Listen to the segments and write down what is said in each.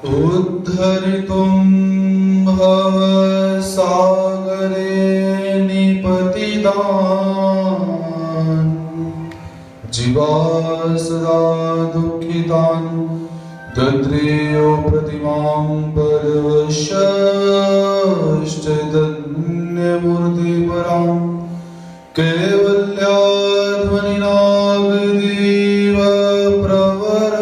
उद्धरितुं भवसागरे निपतितान् जीवाः सदा दुःखितान् दद्रेयो प्रतिमां परवशश्चैतन्यमूर्तिपरां कैवल्याध्वनिनागदेव प्रवर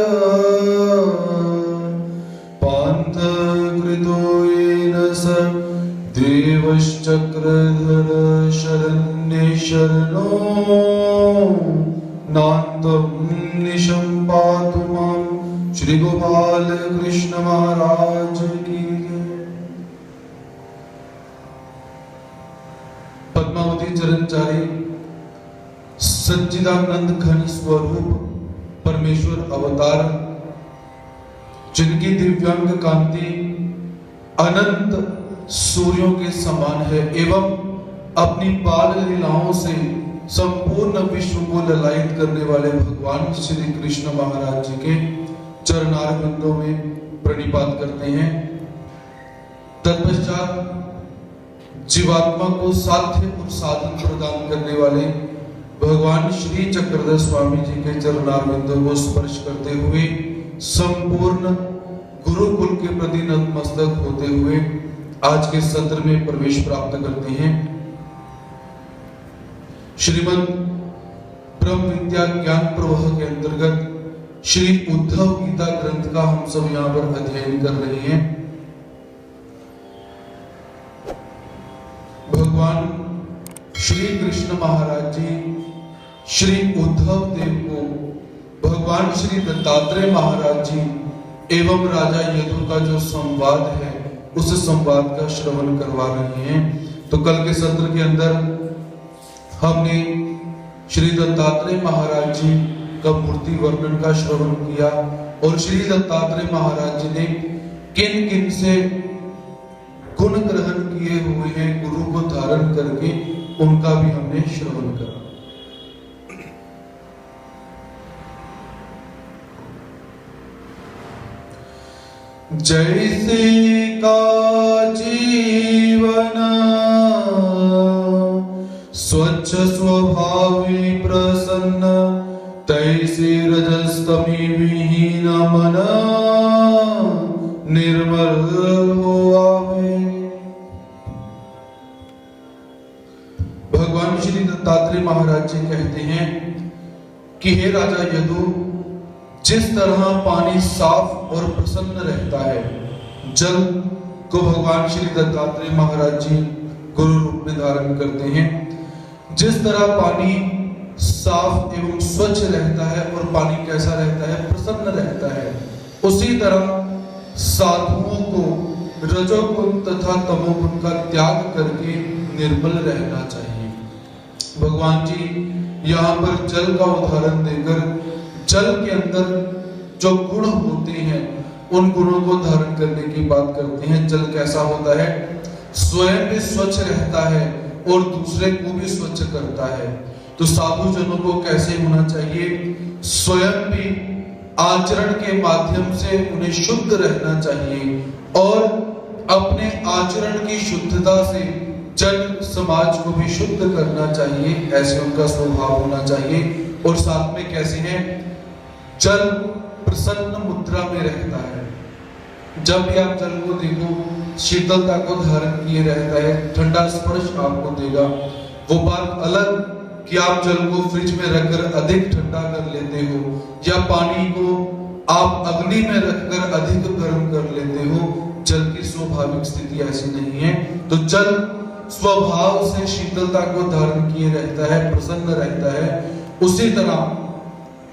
पान्थकृतो येन स देवश्चक्रधर शरण्ये शरणो नान्तं निशं पातु मां। श्री गोपाल कृष्ण महाराज की जय। पद्मावती चरणचारी सच्चिदानंद घन स्वरूप परमेश्वर अवतार, जिनकी दिव्यांग कांति अनंत सूर्यों के समान है एवं अपनी बाल लीलाओं से संपूर्ण विश्व को ललायित करने वाले भगवान श्री कृष्ण महाराज जी के चरणार बिंदों में प्रणिपात करते हैं। तत्पश्चात जीवात्मा को साध्य और साधन प्रदान करने वाले भगवान श्री चक्रधर स्वामी जी के चरणार बिंदों को स्पर्श करते हुए संपूर्ण गुरुकुल के प्रति नतमस्तक होते हुए आज के सत्र में प्रवेश प्राप्त करते हैं। श्रीमद् ब्रह्म विद्या ज्ञान प्रवाह के अंतर्गत श्री उद्धव गीता ग्रंथ का हम सब यहाँ पर अध्ययन कर रहे हैं। भगवान श्री कृष्ण महाराज जी श्री उद्धव देव को भगवान श्री दत्तात्रेय महाराज जी एवं राजा यदु का जो संवाद है उस संवाद का श्रवण करवा रहे हैं। तो कल के सत्र के अंदर हमने श्री दत्तात्रेय महाराज जी का मूर्ति वर्णन का श्रवण किया और श्री दत्तात्रेय महाराज जी ने किन किन से गुण ग्रहण किए हुए हैं गुरु को धारण करके, उनका भी हमने श्रवण करा। जैसे का जीवन स्वच्छ स्वभावी प्रसन्न, तैसे रजस्तमी विहीन मन निर्मल हो आवे। भगवान श्री दत्तात्रेय महाराज जी कहते हैं कि हे राजा यदु, जिस तरह पानी साफ और प्रसन्न रहता है, जल को भगवान श्री दत्तात्रेय महाराज जी गुरु रूप में धारण करते हैं, जिस तरह पानी साफ एवं स्वच्छ रहता है और पानी कैसा रहता है, प्रसन्न रहता है, उसी तरह साधुओं को रजोगुण तथा तमोगुण का त्याग करके निर्मल रहना चाहिए। भगवान जी यहाँ पर जल का उदाहरण देकर जल के अंदर जो गुण होते हैं उन गुणों को धारण करने की बात करते हैं। जल कैसा होता है? स्वयं भी स्वच्छ रहता है और दूसरे को भी स्वच्छ करता है। तो साधु जनों को कैसे होना चाहिए? स्वयं भी आचरण के माध्यम से उन्हें शुद्ध रहना चाहिए और अपने आचरण की शुद्धता से जन समाज को भी शुद्ध करना चाहिए। ऐसे उनका स्वभाव होना चाहिए। और साथ में कैसे है? जल प्रसन्न मुद्रा में रहता है। जब भी आप जल को देखो, शीतलता को धारण किए रहता है, ठंडा स्पर्श आपको देगा। वो बात अलग कि आप जल को फ्रिज में रखकर अधिक ठंडा कर लेते हो या पानी को आप अग्नि में रखकर अधिक गर्म कर लेते हो। जल की स्वाभाविक स्थिति ऐसी नहीं है। तो जल स्वभाव से शीतलता को धारण किए रहता है, प्रसन्न रहता है। उसी तरह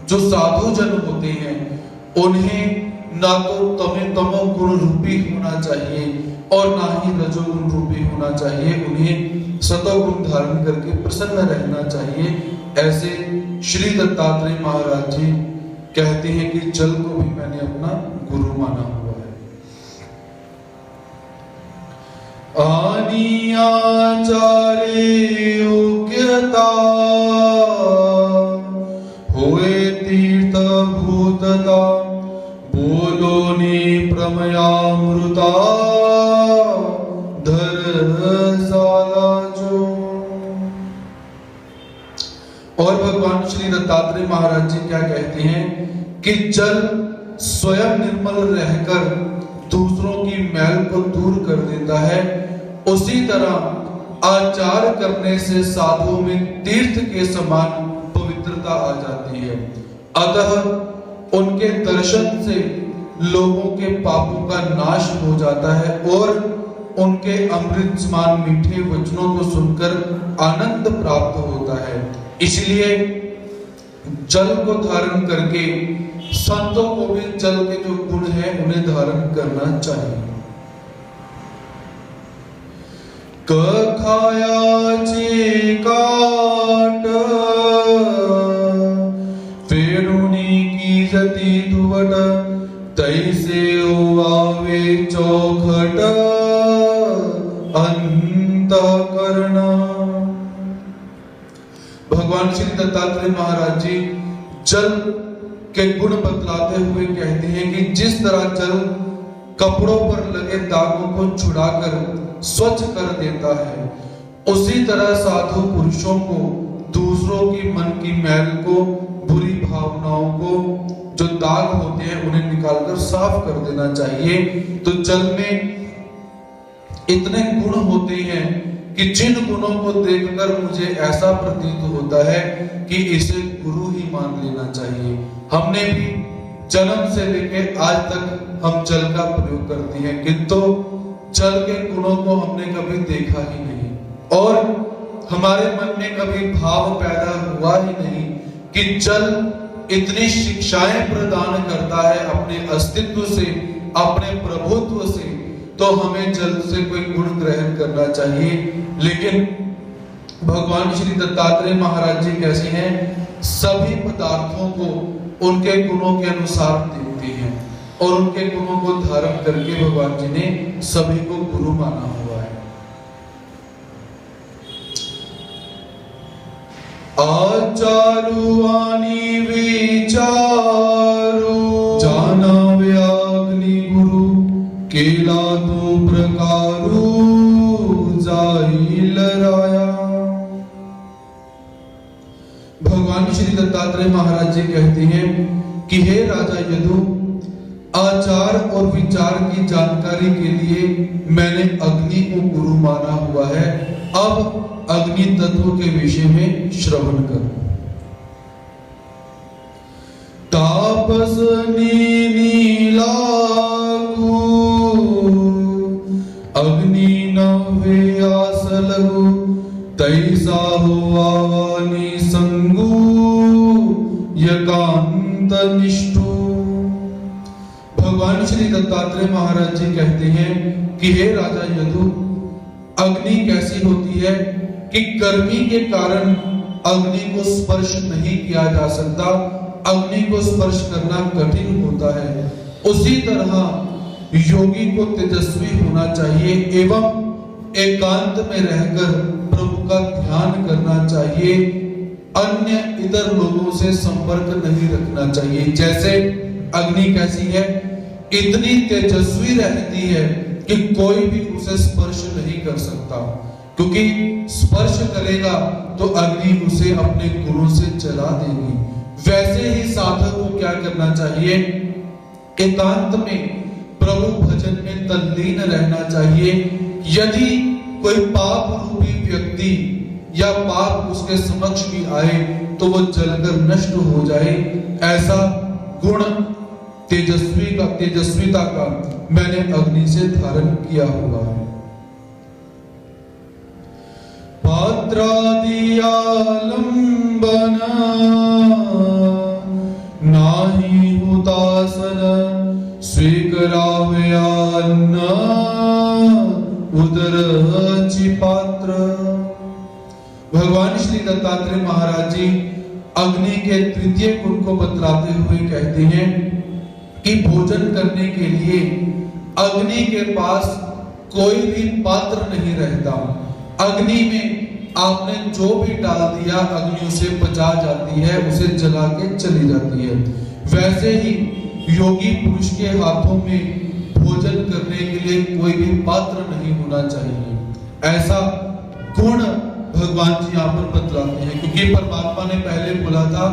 जो साधु जन होते हैं उन्हें ना तो तमो गुण रूपी होना चाहिए और ना ही रजोगुण रूपी होना चाहिए। उन्हें सतोगुण धारण करके प्रसन्न रहना चाहिए। ऐसे श्री दत्तात्रेय महाराज जी कहते हैं कि जल को भी मैंने अपना गुरु माना हुआ है। आचार्य योग्यता होए तीर्थ भूतता, बोलो नि प्रमया दत्तात्रेय महाराज जी क्या कहते हैं कि जल स्वयं निर्मल रहकर दूसरों की मैल को दूर कर देता है, उसी तरह आचार करने से साधुओं में तीर्थ के समान पवित्रता आ जाती है। अतः उनके दर्शन से लोगों के पापों का नाश हो जाता है और उनके अमृत समान मीठे वचनों को सुनकर आनंद प्राप्त होता है। इसलिए जल को धारण करके संतों को भी जल के जो गुण है उन्हें धारण करना चाहिए। खायाचे काट फेरुनी की जती दुवट तैसे आवे चौखट अंतःकरण। भगवान श्री दत्तात्रेय महाराज जी जल के गुण बतलाते हुए कहते हैं कि जिस तरह जल कपड़ों पर लगे दागों को छुड़ाकर स्वच्छ कर देता है, उसी तरह साधु पुरुषों को दूसरों की मन की मैल को, बुरी भावनाओं को, जो दाग होते हैं उन्हें निकालकर साफ कर देना चाहिए। तो जल में इतने गुण होते हैं कि जिन गुणों को देखकर मुझे ऐसा प्रतीत होता है कि इसे गुरु ही मान लेना चाहिए। हमने भी जन्म से लेकर आज तक हम जल का प्रयोग करते हैं, किंतु जल के गुणों को हमने कभी देखा ही नहीं और हमारे मन में कभी भाव पैदा हुआ ही नहीं कि जल इतनी शिक्षाएं प्रदान करता है अपने अस्तित्व से, अपने प्रभुत्व से, तो हमें जल से कोई गुण ग्रहण करना चाहिए। लेकिन भगवान श्री दत्तात्रेय महाराज जी कैसे हैं, सभी पदार्थों को उनके गुणों के अनुसार देखते हैं और उनके गुणों को धारण करके भगवान जी ने सभी को गुरु माना हुआ है। आचारु आनी विचारु जाना व्याग्नि गुरु केला दो प्रकारु जाई लराया। भगवान श्री दत्तात्रेय महाराज जी कहते हैं कि हे राजा यदु, आचार और विचार की जानकारी के लिए मैंने अग्नि को गुरु माना हुआ है। अब अग्नि तत्व के विषय में श्रवण कर। तापस नीलागु अग्नि नव्यासलगु तैसा हुआवानी संगु यकांत निष्ठु। भगवान श्री दत्तात्रेय महाराज जी कहते हैं कि हे राजा यदु, अग्नि कैसी होती है कि गर्मी के कारण अग्नि को स्पर्श नहीं किया जा सकता, अग्नि को स्पर्श करना कठिन होता है। उसी तरह योगी को तेजस्वी होना चाहिए एवं एकांत में रहकर प्रभु का ध्यान करना चाहिए, अन्य इतर लोगों से संपर्क नहीं रखना चाहिए। जैसे अग्नि कैसी है, इतनी तेजस्वी रहती है कि कोई भी उसे स्पर्श नहीं कर सकता, क्योंकि स्पर्श करेगा तो अग्नि उसे अपने गुणों से जला देगी। वैसे ही साधक को क्या करना चाहिए, एकांत में प्रभु भजन में तल्लीन रहना चाहिए। यदि कोई पाप रूपी व्यक्ति या पाप उसके समक्ष भी आए तो वो जलकर नष्ट हो जाए, ऐसा गुण तेजस्विता का मैंने अग्नि से धारण किया हुआ है। पात्रादि आलंबन नाही हुतासन स्वीकरावे अन्न उदरचि पात्र। भगवान श्री दत्तात्रेय महाराज जी अग्नि के तृतीय गुण को बतलाते हुए कहते हैं कि भोजन करने के लिए अग्नि के पास कोई भी पात्र नहीं रहता। अग्नि में आपने जो भी डाल दिया अग्नि उसे पचा जाती है, उसे जला के चली जाती है। वैसे ही योगी पुरुष के हाथों में भोजन करने के लिए कोई भी पात्र नहीं होना चाहिए। ऐसा गुण भगवान जी यहाँ पर बतलाते हैं, क्योंकि परमात्मा ने पहले बोला था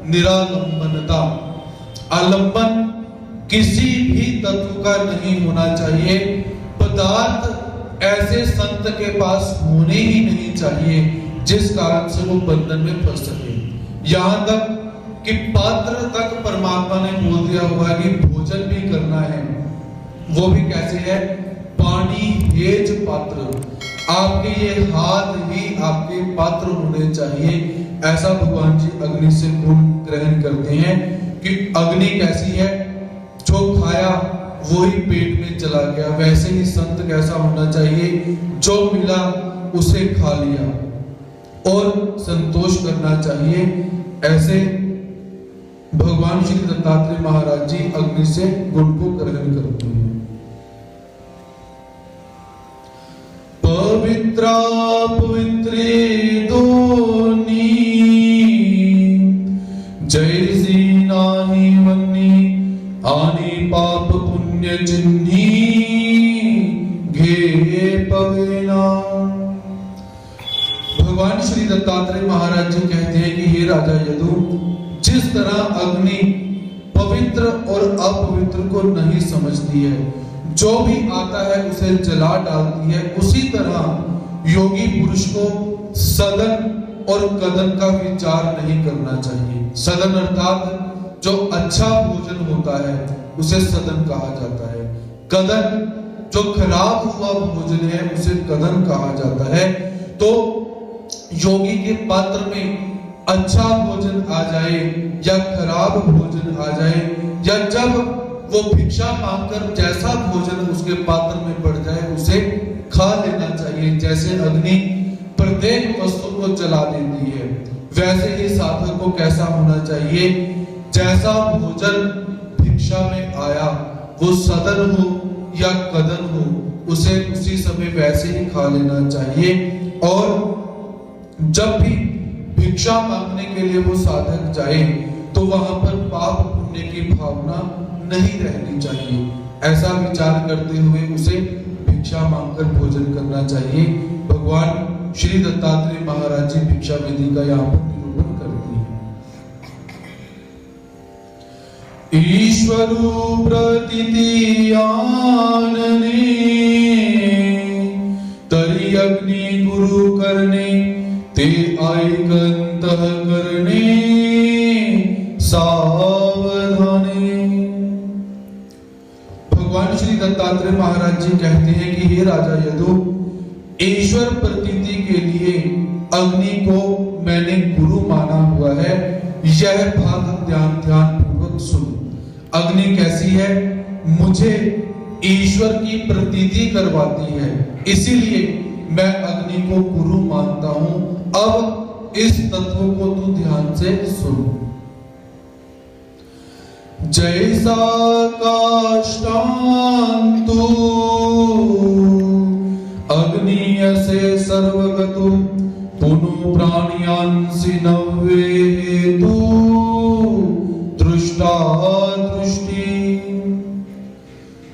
निरालंबनता। आलंबन किसी भी तत्व का नहीं होना चाहिए। पदार्थ ऐसे संत के पास होने ही नहीं चाहिए जिस कारण से वो बंधन में फंस सके। यहां तक कि पात्र तक परमात्मा ने बोल दिया हुआ कि भोजन भी करना है, वो भी कैसे है? पानी हेज पात्र। आपके ये हाथ ही आपके पात्र होने चाहिए। ऐसा भगवान जी अग्नि से गुण ग्रहण करते हैं कि अग्नि कैसी है? जो खाया वो ही पेट में चला गया। वैसे ही संत कैसा होना चाहिए? जो मिला उसे खा लिया और संतोष करना चाहिए। ऐसे भगवान श्री दत्तात्रेय महाराज जी अग्नि से गुण को ग्रहण करते हैं। पवित्रा पवित्रे दोनी जैसी नानी वन्नी आनी पाप पुण्य चिन्ही घे पवेना। भगवान श्री दत्तात्रेय महाराज जी कहते हैं कि हे राजा यदु, जिस तरह अग्नि पवित्र और अपवित्र को नहीं समझती है, जो भी आता है उसे जला डालती है, उसी तरह योगी पुरुष को सदन और कदन का विचार नहीं करना चाहिए। सदन अर्थात जो अच्छा भोजन होता है उसे सदन कहा जाता है। कदन जो खराब हुआ भोजन है उसे कदन कहा जाता है। तो योगी के पात्र में अच्छा भोजन आ जाए या खराब भोजन आ जाए, या जब वो भिक्षा मांगकर जैसा भोजन उसके पात्र में पड़ जाए उसे खा लेना चाहिए। जैसे अग्नि प्रत्येक वस्तु को जला देती है, वैसे ही साधक को कैसा होना चाहिए? जैसा भोजन भिक्षा में आया, वो सदन हो या कदन हो, उसे उसी समय वैसे ही खा लेना चाहिए। और जब भी भिक्षा मांगने के लिए वो साधक जाए तो वहां पर पाप पुण्य की भावना नहीं रहनी चाहिए। ऐसा विचार करते हुए उसे भिक्षा मांगकर भोजन करना चाहिए। भगवान श्री दत्तात्रेय महाराज जी भिक्षा विधि का यहाँ पर निरूपण करते हैं। ईश्वरु प्रतीति आनने तरि अग्नि गुरु करने ते आयकंतः करने सावधाने। भगवान श्री दत्तात्रेय महाराज जी कहते हैं कि हे राजा यदु, ईश्वर प्रतीति के लिए अग्नि को मैंने गुरु माना हुआ है। यह बात ध्यान पूर्वक सुन। अग्नि कैसी है? मुझे ईश्वर की प्रतीति करवाती है, इसीलिए मैं अग्नि को गुरु मानता हूं। अब इस तत्व को तू ध्यान से सुन। जैसा काष्ठांतु अग्नियसे सर्वगतु पुनु प्राणियांसि नव्ये हेतु दृष्टा दृष्टि।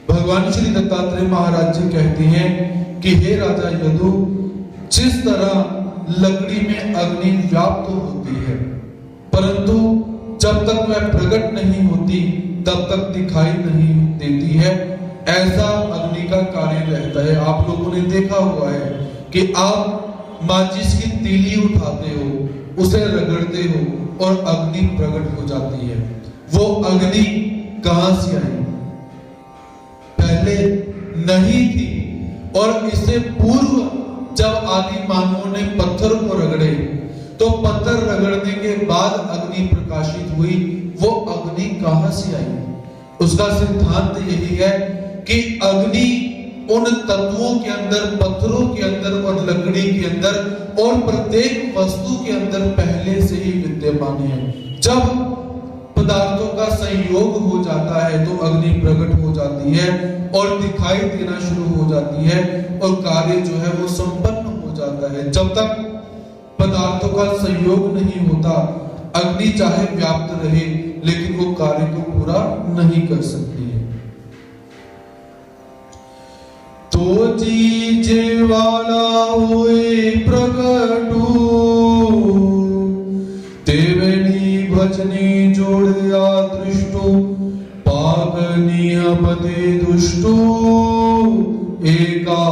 भगवान श्री दत्तात्रेय महाराज जी कहते हैं कि हे राजा यदु, जिस तरह लकड़ी में अग्नि व्याप्त होती है, परंतु जब तक वह प्रकट नहीं होती तब तक दिखाई नहीं देती है, ऐसा अग्नि का कार्य रहता है। आप लोगों ने देखा हुआ है कि आप माचिस की तीली उठाते हो, उसे रगड़ते हो और अग्नि प्रकट हो जाती है। वो अग्नि कहां से आई? पहले नहीं थी। और इससे पूर्व जब आदि मानवों ने पत्थर को रगड़े तो पत्थर रगड़ने के बाद अग्नि प्रकाशित हुई। वो अग्नि कहां से आई? उसका सिद्धांत यही है कि अग्नि उन तत्वों के अंदर, पत्थरों के अंदर और लकड़ी के अंदर और प्रत्येक वस्तु के अंदर पहले से ही विद्यमान है। जब पदार्थों का संयोग हो जाता है तो अग्नि प्रकट हो जाती है और दिखाई देना शुरू हो जाती है और कार्य जो है वो संपन्न हो जाता है। जब तक पदार्थों का संयोग नहीं होता, अग्नि चाहे व्याप्त रहे लेकिन वो कार्य को पूरा नहीं कर सकती है। तो चीजे वाला होए प्रगटू तेवेनी भजनी सोड़या दृष्टो पाकनीय पते दुष्टो एका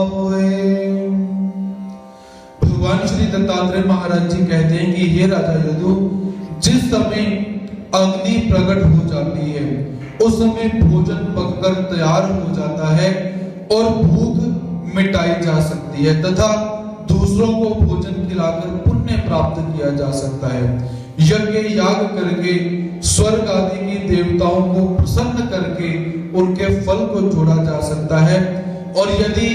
होए। भगवान श्री दत्तात्रेय महाराज जी कहते हैं कि हे राजा यदु, जिस समय अग्नि प्रकट हो जाती है उस समय भोजन पककर तैयार हो जाता है और भूख मिटाई जा सकती है तथा दूसरों को भोजन खिलाकर पुण्य प्राप्त किया जा सकता है। यज्ञ याग करके स्वर्ग आदि की देवताओं को प्रसन्न करके उनके फल को जोड़ा जा सकता है। और यदि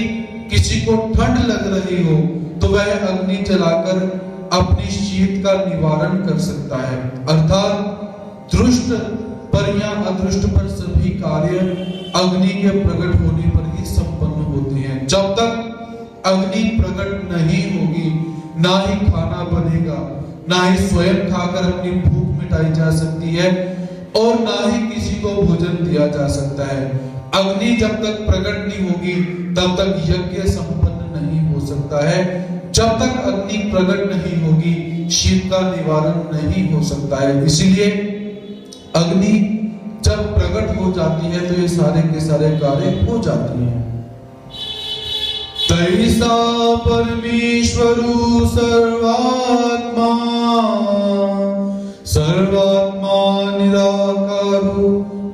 किसी को ठंड लग रही हो तो वह अग्नि जलाकर अपनी शीत का निवारण कर सकता है। अर्थात दृष्ट पर या अदृष्ट पर सभी कार्य अग्नि के प्रकट होने पर ही संपन्न होते हैं। जब तक अग्नि प्रकट नहीं होगी, ना ही खाना बनेगा, ना ही स्वयं खाकर अपनी भूख मिटाई जा सकती है और ना ही किसी को भोजन दिया जा सकता है। अग्नि जब तक प्रकट नहीं होगी तब तक यज्ञ संपन्न नहीं हो सकता है। जब तक अग्नि प्रकट नहीं होगी शीत का निवारण नहीं हो सकता है। इसीलिए अग्नि जब प्रकट हो जाती है तो ये सारे के सारे कार्य हो जाते हैं। तैसा परमेश्वरु सर्वात्मा सर्वात्मा निराकारो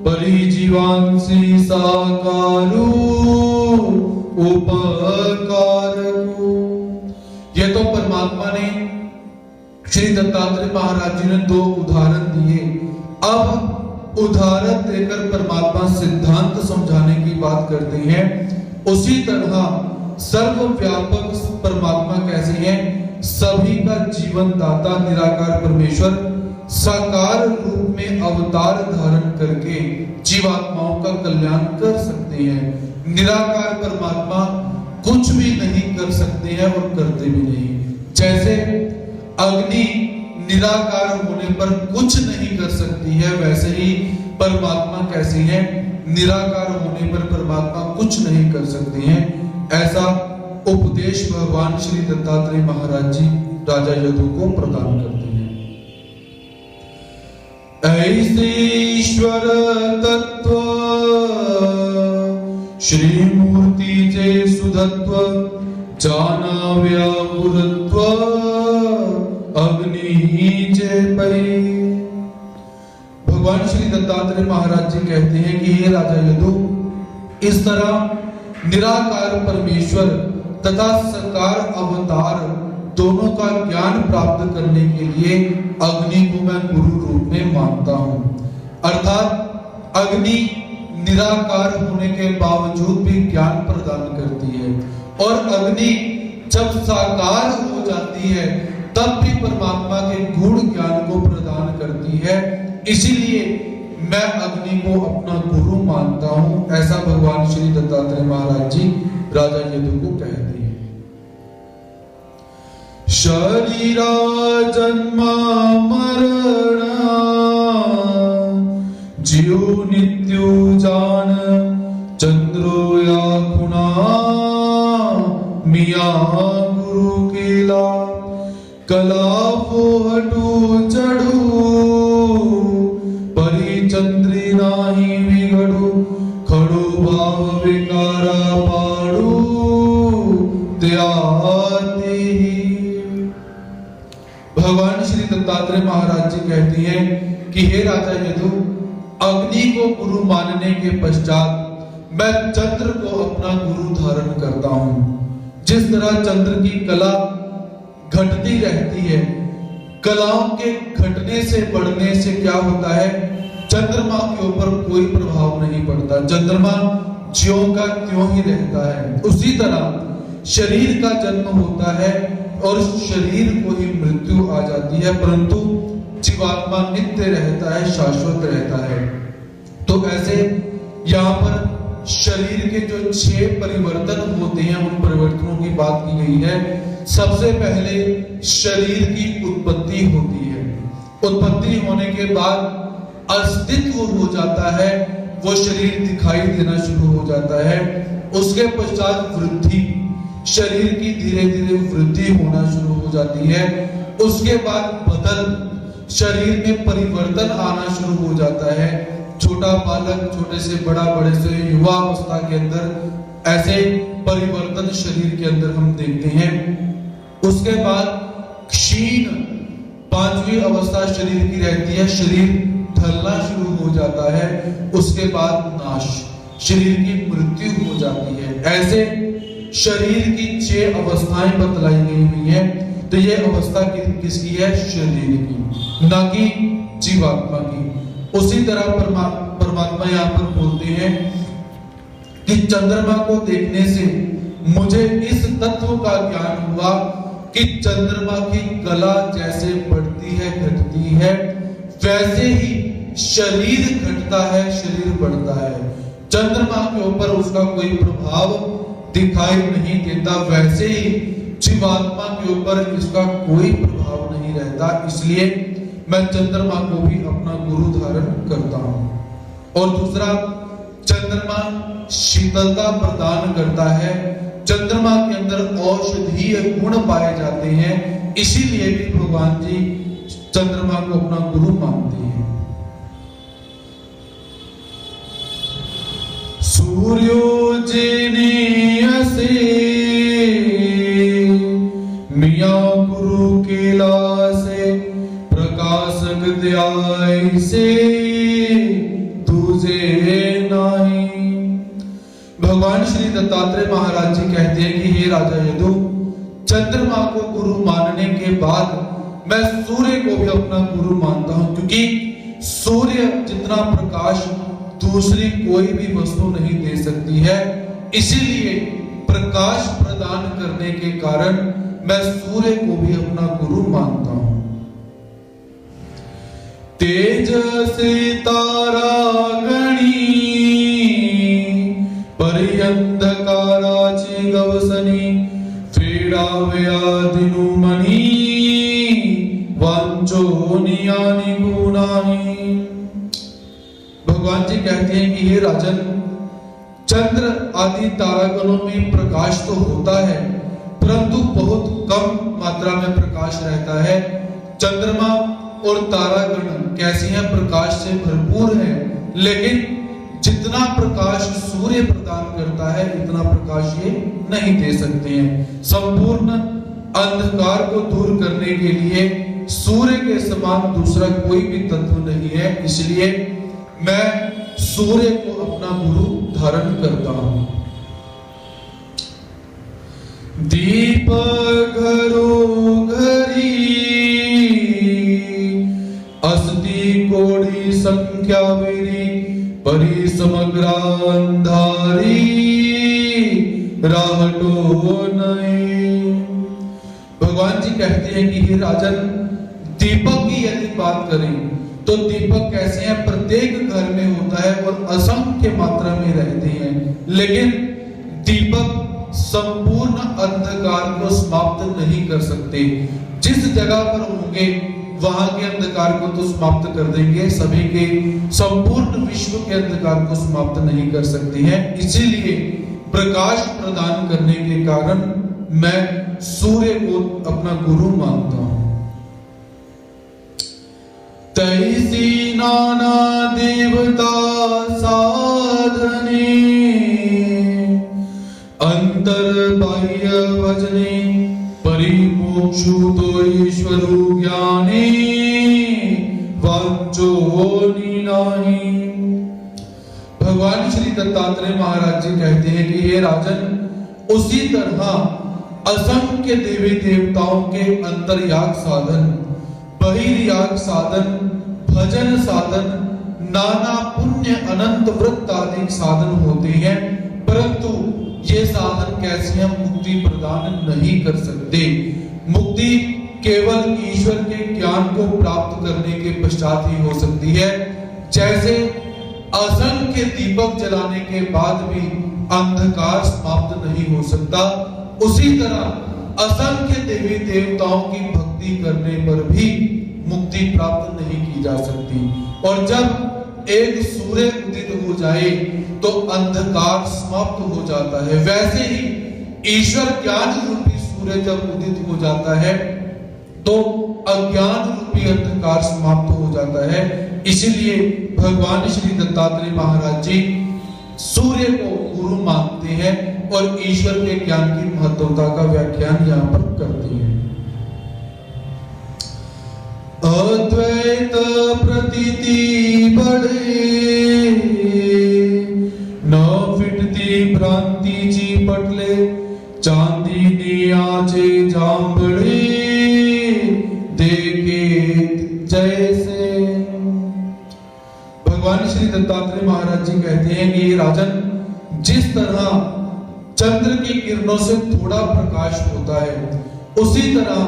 परिजीवांसि साकारो उपकारको। ये तो परमात्मा ने श्री दत्तात्रेय महाराज जी ने दो उदाहरण दिए। अब उदाहरण देकर परमात्मा सिद्धांत समझाने की बात करते हैं। उसी तरह सर्वव्यापक परमात्मा कैसे है, सभी का जीवन दाता निराकार परमेश्वर साकार रूप में अवतार धारण करके जीवात्माओं का कल्याण कर सकते हैं। निराकार परमात्मा कुछ भी नहीं कर सकते हैं और करते भी नहीं। जैसे अग्नि निराकार होने पर कुछ नहीं कर सकती है, वैसे ही परमात्मा कैसे है, निराकार होने पर परमात्मा कुछ नहीं कर सकते हैं। ऐसा उपदेश भगवान श्री दत्तात्रेय महाराज जी राजा यदु को प्रदान करते हैं। ऐसे ईश्वर तत्व श्री मूर्ति जे सुधत्व जानाव्या पुरत्व अग्नि जे पै। भगवान श्री दत्तात्रेय महाराज जी कहते हैं कि हे राजा यदु, इस तरह निराकार परमेश्वर तथा साकार अवतार दोनों का ज्ञान प्राप्त करने के लिए अग्नि को मैं गुरु रूप में मानता हूं। अर्थात अग्नि निराकार होने के बावजूद भी ज्ञान प्रदान करती है और अग्नि जब साकार हो जाती है तब भी परमात्मा के गुण ज्ञान को प्रदान करती है। इसीलिए मैं अग्नि को अपना गुरु मानता हूं। ऐसा भगवान श्री दत्तात्रेय महाराज जी राजा यदु को कहते हैं। शरीरा जन्म मरण जीव नित्यो जान चंद्रो या खुना मिया गुरु केला कला हटू चढ़ू परिचंद्री नाही विगड़ू खड़ो भाव विकारा पाड़ू त्याते ही। भगवान श्री दत्तात्रेय महाराज जी कहते हैं कि हे राजा यदु, अग्नि को गुरु मानने के पश्चात मैं चंद्र को अपना गुरु धारण करता हूं। जिस तरह चंद्र की कला घटती रहती है, कलाओं के घटने से बढ़ने से क्या होता है, चंद्रमा के ऊपर कोई प्रभाव नहीं पड़ता, चंद्रमा ज्यों का त्यों ही रहता है। उसी तरह शरीर का जन्म होता है और शरीर को ही मृत्यु आ जाती है, परंतु जीवात्मा नित्य रहता है, शाश्वत रहता है। तो ऐसे यहाँ पर शरीर के जो 6 परिवर्तन होते हैं उन परिवर्तनों की बात की गई है। सबसे पहले शरीर की उत्पत्ति होती है। उत्पत्ति होने के बाद अस्तित्व हो जाता है, वो शरीर दिखाई देना शुरू हो जाता है। उसके पश्चात वृद्धि, शरीर की धीरे धीरे वृद्धि होना शुरू हो जाती है। उसके बाद बदल, शरीर में परिवर्तन आना शुरू हो जाता है। छोटा बालक छोटे से बड़ा, बड़े से युवा अवस्था के अंदर ऐसे परिवर्तन शरीर के अंदर हम देखते हैं। उसके बाद क्षीण 5वीं अवस्था शरीर की रहती है, शरीर ढलना शुरू हो जाता है। उसके बाद नाश, शरीर की मृत्यु हो जाती है। ऐसे शरीर की 6 अवस्थाएं बतलाई गई हुई है। तो ये अवस्था किसकी है? शरीर की, ना कि जीवात्मा की। उसी तरह परमात्मा यहाँ पर बोलते हैं कि चंद्रमा को देखने से मुझे इस तत्व का ज्ञान हुआ कि चंद्रमा की कला जैसे बढ़ती है घटती है, वैसे ही शरीर घटता है, शरीर बढ़ता है। चंद्रमा के ऊपर उसका कोई प्रभाव दिखाई नहीं देता, वैसे ही जीवात्मा के ऊपर इसका कोई प्रभाव नहीं रहता। इसलिए मैं चंद्रमा को भी अपना गुरु धारण करता हूं। और दूसरा, चंद्रमा शीतलता प्रदान करता है। चंद्रमा के अंदर औषधीय गुण पाए जाते हैं, इसीलिए भी भगवान जी चंद्रमा को अपना गुरु मानते हैं। सूर्यो जेने असे मिया गुरु केला से प्रकाशक दयाई से तुझे नहीं। भगवान श्री दत्तात्रेय महाराज जी कहते हैं कि हे राजा यदु, चंद्रमा को गुरु मानने के बाद मैं सूर्य को भी अपना गुरु मानता हूं, क्योंकि सूर्य जितना प्रकाश दूसरी कोई भी वस्तु नहीं दे सकती है। इसीलिए प्रकाश प्रदान करने के कारण मैं सूर्य को भी अपना गुरु मानता हूं। तेज से तारा गणी परियंधकाराची गवसनी फेडाव्यादिनु मणि वांचो नियानि गुणानि। भगवान जी कहते हैं कि हे राजन, चंद्र आदि तारागणों में प्रकाश तो होता है, परंतु बहुत कम मात्रा में प्रकाश रहता है। चंद्रमा और तारागण कैसी हैं? प्रकाश से भरपूर है, लेकिन जितना प्रकाश सूर्य प्रदान करता है उतना प्रकाश ये नहीं दे सकते हैं। संपूर्ण अंधकार को दूर करने के लिए सूर्य के समान दूसरा कोई भी तत्व नहीं है। इसलिए मैं सूर्य को अपना गुरु धारण करता हूं। दीप घरो घरी अस्ति कोड़ी संख्या वेरी परी समग्र अंधारी राहटो नहीं। भगवान जी कहते हैं कि हे राजन, दीपक की यदि बात करें तो दीपक कैसे हैं? प्रत्येक घर में होता है और असंख्य मात्रा में रहते हैं, लेकिन दीपक संपूर्ण अंधकार को समाप्त नहीं कर सकते। जिस जगह पर होंगे वहां के अंधकार को तो समाप्त कर देंगे, सभी के संपूर्ण विश्व के अंधकार को समाप्त नहीं कर सकते हैं। इसीलिए प्रकाश प्रदान करने के कारण मैं सूर्य को अपना गुरु मानता हूं। तैसी नाना देवता साधने अंतर बाह्य भजने परिमोक्षु तो ईश्वरु ज्ञाने वांचो नहीं। भगवान श्री दत्तात्रेय महाराज जी कहते हैं कि हे राजन, उसी तरह असंख्य देवी देवताओं के अंतर्याग साधन, बहिर्याग साधन, भजन साधन, नाना पुण्य अनंत व्रत आदि साधन होते हैं, परंतु ये साधन कैसे हम मुक्ति प्रदान नहीं कर सकते। मुक्ति केवल ईश्वर के ज्ञान को प्राप्त करने के पश्चात ही हो सकती है। जैसे असंख्य दीपक जलाने के बाद भी अंधकार समाप्त नहीं हो सकता, उसी तरह असंख्य देवी देवताओं की भक्ति करने पर भी मुक्ति प्राप्त नहीं की जा सकती। और जब एक सूर्य उदित हो जाए तो अंधकार समाप्त हो जाता है, वैसे ही ईश्वर ज्ञान रूपी सूर्य जब उदित हो जाता है तो अज्ञान रूपी अंधकार समाप्त हो जाता है। इसीलिए भगवान श्री दत्तात्रेय महाराज जी सूर्य को गुरु मानते हैं और ईश्वर के ज्ञान की महत्वता का व्याख्यान यहाँ पर करते हैं। अद्वैत प्रतीति बढ़े, न फिटती भ्रांति जी पटले, चांदनी आचे जांबड़े देखे जैसे। भगवान श्री दत्तात्रेय महाराज जी कहते हैं कि राजन, जिस तरह चंद्र की किरणों से थोड़ा प्रकाश होता है, उसी तरह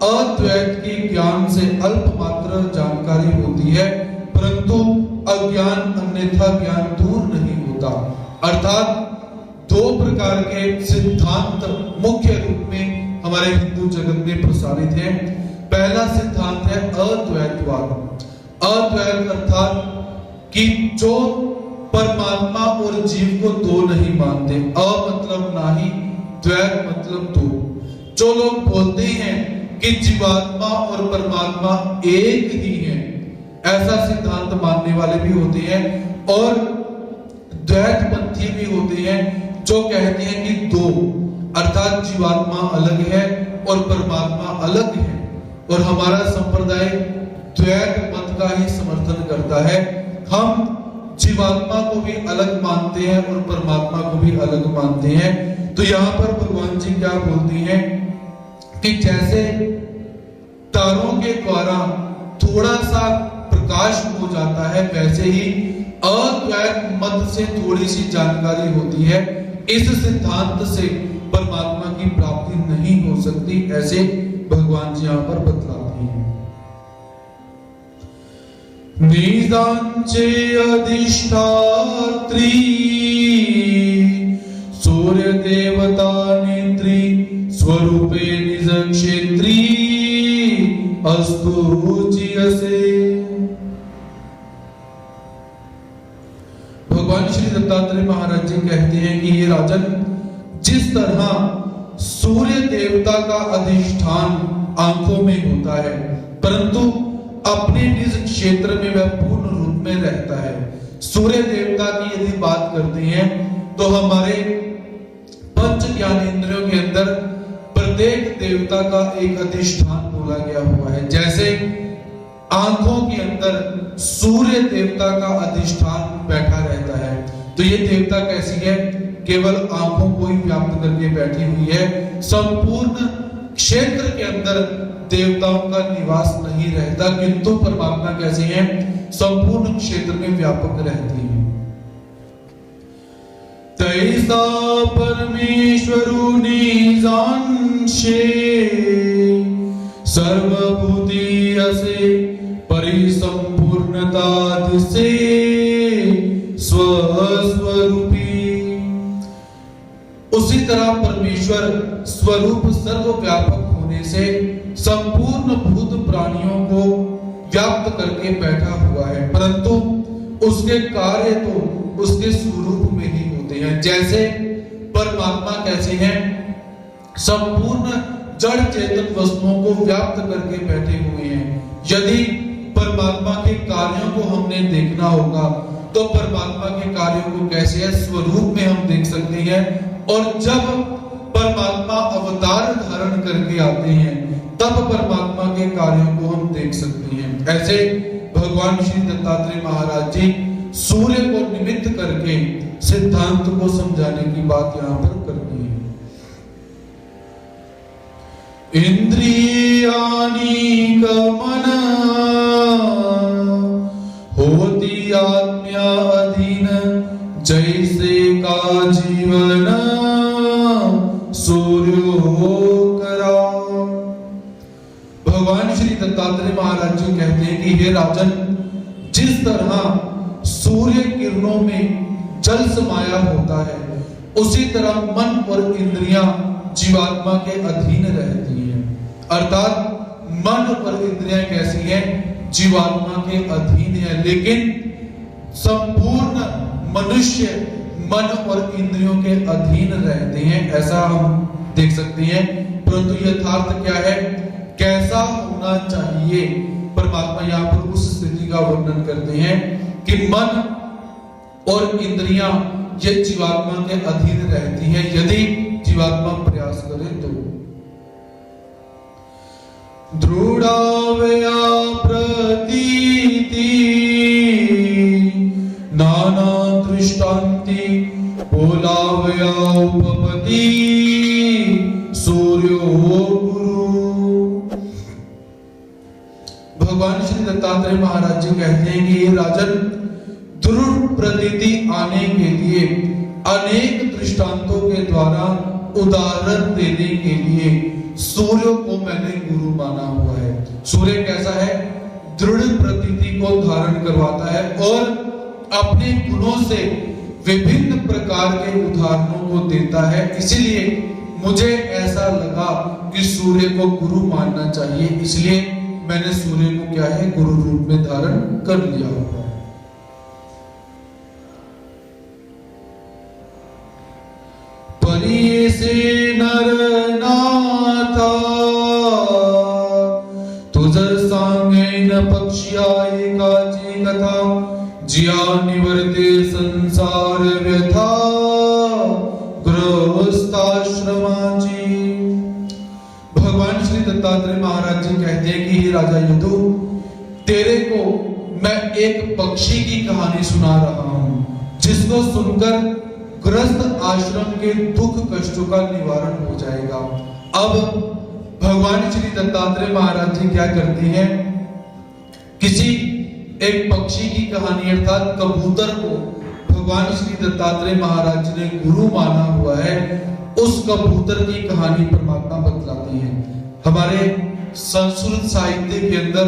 अद्वैत के ज्ञान से अल्प मात्र जानकारी होती है, परंतु अज्ञान अन्यथा ज्ञान दूर नहीं होता। अर्थात दो प्रकार के सिद्धांत मुख्य रूप में हमारे हिंदू जगत में प्रसारित हैं। पहला सिद्धांत है अद्वैतवाद। अद्वैत अर्थात कि जो परमात्मा और जीव को दो नहीं मानते। अ मतलब नहीं, द्वैत मतलब दो। जो लोग बोलते हैं कि जीवात्मा और परमात्मा एक ही है, ऐसा सिद्धांत मानने वाले भी होते हैं, और द्वैतपंथी भी होते हैं जो कहते हैं कि दो अर्थात जीवात्मा अलग है और परमात्मा अलग है। और हमारा संप्रदाय द्वैत मत का ही समर्थन करता है। हम जीवात्मा को भी अलग मानते हैं और परमात्मा को भी अलग मानते हैं। तो यहाँ पर भगवान जी क्या बोलते हैं कि जैसे तारों के द्वारा थोड़ा सा प्रकाश हो जाता है, वैसे ही अद्वैत मत से थोड़ी सी जानकारी होती है। इस सिद्धांत से परमात्मा की प्राप्ति नहीं हो सकती, ऐसे भगवान जी यहाँ पर बतलाते हैं। निजांचे अधिष्ठात्री सूर्य देवता नेत्री स्वरूपे निज क्षेत्री अस्तु जियसे। भगवान श्री दत्तात्रेय महाराज जी कहते हैं कि ये राजन, जिस तरह सूर्य देवता का अधिष्ठान आंखों में होता है, परंतु अपने निज क्षेत्र में वह पूर्ण रूप में रहता है। सूर्य देवता की यदि बात करते हैं तो हमारे पंच ज्ञानेंद्रियों के अंदर प्रत्येक देवता का एक अधिष्ठान बोला गया हुआ है। जैसे आंखों के अंदर सूर्य देवता का अधिष्ठान बैठा रहता है, तो ये देवता कैसी है? केवल आंखों को ही व्याप्त करके बैठी हुई है। संपूर्ण क्षेत्र के अंदर देवताओं का निवास नहीं रहता, किंतु परमात्मा कैसे हैं? संपूर्ण क्षेत्र में व्यापक रहती है। तैसा परमेश्वरु निजांशे सर्वभूति असे परिसंपूर्णता दिसे स्वस्वरूपी। उसी तरह परमेश्वर स्वरूप सर्वव्यापक होने से संपूर्ण भूत प्राणियों को व्याप्त करके बैठा हुआ है, परंतु उसके कार्य तो उसके स्वरूप में ही होते हैं। जैसे परमात्मा कैसे हैं? संपूर्ण जड़ चेतन वस्तुओं को व्याप्त करके बैठे हुए हैं। यदि परमात्मा के कार्यों को हमने देखना होगा तो परमात्मा के कार्यों को कैसे है? स्वरूप में हम देख सकते हैं। और जब परमात्मा अवतार धारण करके आते हैं तब परमात्मा के कार्यों को हम देख सकते हैं। ऐसे भगवान श्री दत्तात्रेय महाराज जी सूर्य को निमित्त करके सिद्धांत को समझाने की बात यहाँ पर करती है। इंद्रियाणि मन होती आत्म्या अधीन, जैसे का जीवन सूर्यो करा। भगवान श्री दत्तात्रेय महाराज जी कहते हैं कि हे राजन, जिस तरह सूर्य किरणों में जल समाया होता है, उसी तरह मन और इंद्रियां जीवात्मा के अधीन रहती हैं। अर्थात मन और इंद्रियां कैसी हैं? जीवात्मा के अधीन है। लेकिन संपूर्ण मनुष्य मन और इंद्रियों के अधीन रहते हैं, ऐसा हम देख सकते हैं। परंतु यथार्थ क्या है कैसा होना चाहिए। परमात्मा यहाँ पर उस स्थिति का वर्णन करते हैं कि मन और इंद्रियां ये जीवात्मा के अधीन रहती है यदि जीवात्मा प्रयास करे तो। दृढ़ावया प्रतीति नाना दृष्टांति बोलावया उपपति सूर्यो गुरु। भगवान श्री दत्तात्रेय महाराज जी कहते हैं कि ये राजन, दृढ़ प्रतीति आने के लिए अनेक दृष्टांतों के द्वारा उदाहरण देने के लिए सूर्य को मैंने गुरु माना हुआ है। सूर्य कैसा है? दृढ़ प्रतीति को धारण करवाता है और अपने गुणों से विभिन्न प्रकार के उदाहरणों को देता है। इसलिए मुझे ऐसा लगा कि सूर्य को गुरु मानना चाहिए, इसलिए मैंने सूर्य को क्या है, गुरु रूप में धारण कर लिया हुआ है। परी से नर नाथा तुझ सांगे न पक्षियाई काची कथा जिया निवर्ते संसार व्यथा गृहस्थाश्रमाची। भगवान श्री दत्तात्रेय महाराज जी कहते हैं कि हे राजा यदु, तेरे को मैं एक पक्षी की कहानी सुना रहा हूं जिसको सुनकर गृहस्थ आश्रम के दुख कष्टों का निवारण हो जाएगा। अब भगवान श्री दत्तात्रेय महाराज जी क्या करते हैं, किसी एक पक्षी की कहानी अर्थात कबूतर को भगवान श्री दत्तात्रेय महाराज जी ने गुरु माना हुआ है, उस कबूतर की कहानी परमात्मा बतलाते हैं। हमारे संस्कृत साहित्य के अंदर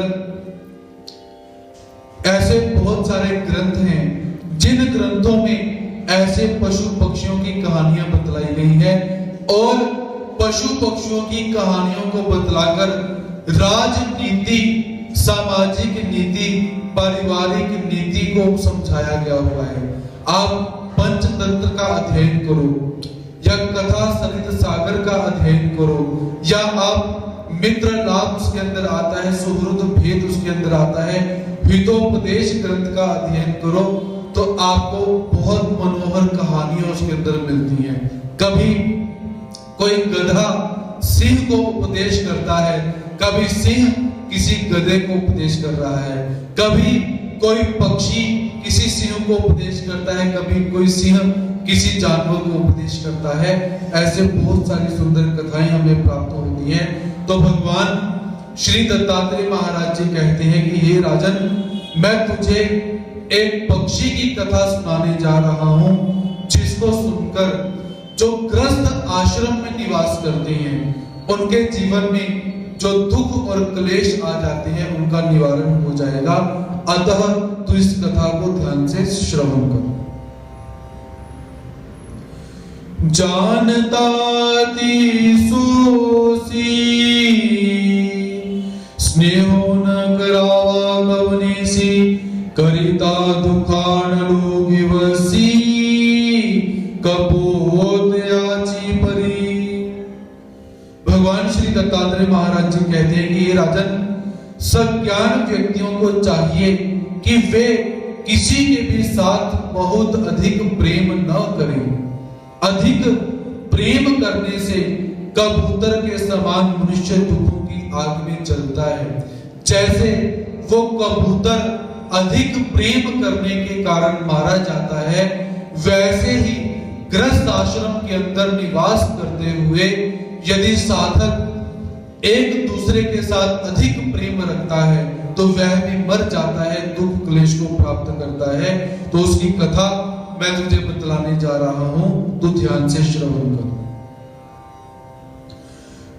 ऐसे बहुत सारे ग्रंथ हैं जिन ग्रंथों में ऐसे पशु पक्षियों की कहानियां बतलाई गई है और पशु पक्षियों की कहानियों को बतलाकर राजनीति, सामाजिक नीति, पारिवारिक नीति को समझाया गया हुआ है। आप पंचतंत्र का अध्ययन करो या कथा सरित सागर का अध्ययन करो या आप मित्र लाभ उसके अंदर आता है, सुहृद भेद उसके अंदर आता है, हितोपदेश ग्रंथ का अध्ययन करो तो आपको बहुत मनोहर कहानियां उसके अंदर मिलती हैं। कभी कोई गधा सिंह को उपदेश करता है, कभी सिंह किसी गधे को उपदेश कर रहा है, कभी कोई पक्षी किसी सिंह को उपदेश करता है, कभी कोई सिंह किसी जानवर को उपदेश करता है। ऐसे बहुत सारी सुंदर कथाएं हमें प्राप्त होती हैं। तो भगवान श्री दत्तात्रेय महाराज जी कहते हैं कि हे राजन, मैं तुझे एक पक्षी की कथा सुनाने जा रहा हूं जिसको सुनकर जो गृहस्थ आश्रम में निवास करते हैं उनके जीवन में जो दुख और क्लेश आ जाते हैं उनका निवारण हो जाएगा। अतः तू इस कथा को ध्यान से श्रवण कर। जानता सोसी स्नेहो न करावा कवनेसी करिता दुखान लोगी वसी कपोत याची परी। भगवान श्री दत्तात्रेय महाराज जी कहते हैं कि ये राजन, सज्ञान व्यक्तियों को चाहिए कि वे किसी के भी साथ बहुत अधिक प्रेम न करें। अधिक प्रेम करने से कबूतर के समान मनुष्य दुखों की आग में जलता है। जैसे वो कबूतर अधिक प्रेम करने के कारण मारा जाता है, वैसे ही गृहस्थ आश्रम के अंदर निवास करते हुए यदि साधक एक दूसरे के साथ अधिक प्रेम रखता है तो वह भी मर जाता है, दुख क्लेश को प्राप्त करता है। तो उसकी कथा मैं तुझे बतलाने जा रहा हूं, तू ध्यान से श्रवण कर।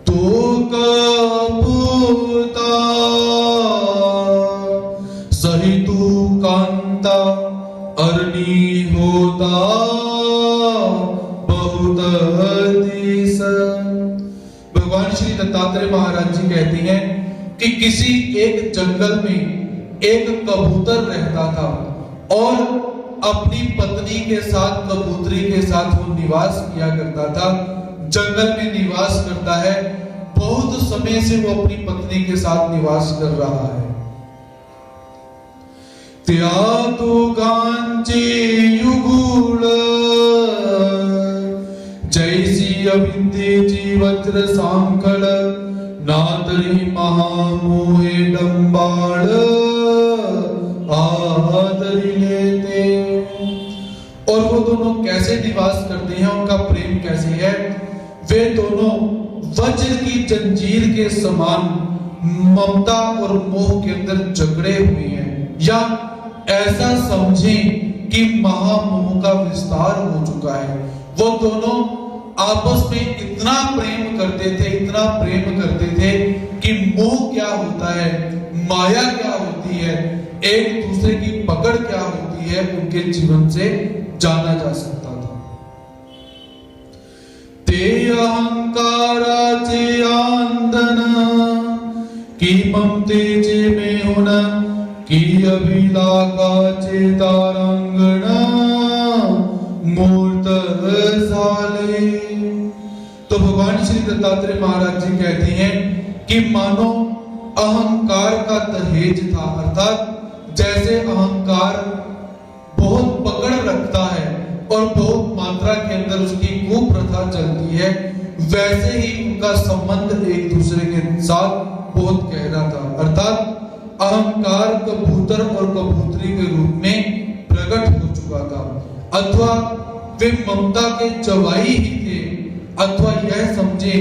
तो कपूता सहितु कांता अरनी होता बहुत देश। भगवान श्री दत्तात्रेय महाराज जी कहते हैं कि किसी एक जंगल में एक कबूतर रहता था और अपनी पत्नी के साथ, कबूतरी के साथ वो निवास किया करता था। जंगल में निवास करता है, बहुत समय से वो अपनी पत्नी के साथ निवास कर रहा है। त्या दोघांचे युगुळ जैसी अविद्येची वज्र सांखळ नातरी महामोहे डंबाळ आदरिले ते। और वो दोनों कैसे निवास करते हैं, उनका प्रेम कैसे है? वे दोनों वज्र की जंजीर के समान ममता और मोह के अंदर जकड़े हुए हैं, या ऐसा समझें कि महामोह का विस्तार हो चुका है। वो दोनों आपस में इतना प्रेम करते थे, इतना प्रेम करते थे कि मोह क्या होता है, माया क्या होती है, एक दूसरे की पकड़ क्या होती है, उनके जीवन से जाना जा सकता था। ते अहंकाराचे आंदन की ममतेचे मेहुण की अभिलाखाचे तारांगण मूर्त झाले। तो भगवान श्री दत्तात्रेय महाराज जी कहते हैं कि मानो अहंकार का दहेज था, अर्थात जैसे अहंकार बहुत पकड़ रखता है और बहुत मात्रा के अंदर उसकी कुप्रथा चलती है, वैसे ही उनका संबंध एक दूसरे के साथ बहुत गहरा था। अर्थात अहंकार कबूतर और कबूतरी के रूप में प्रकट हो चुका था, अथवा वे ममता के जवाई ही थे, अथवा यह समझे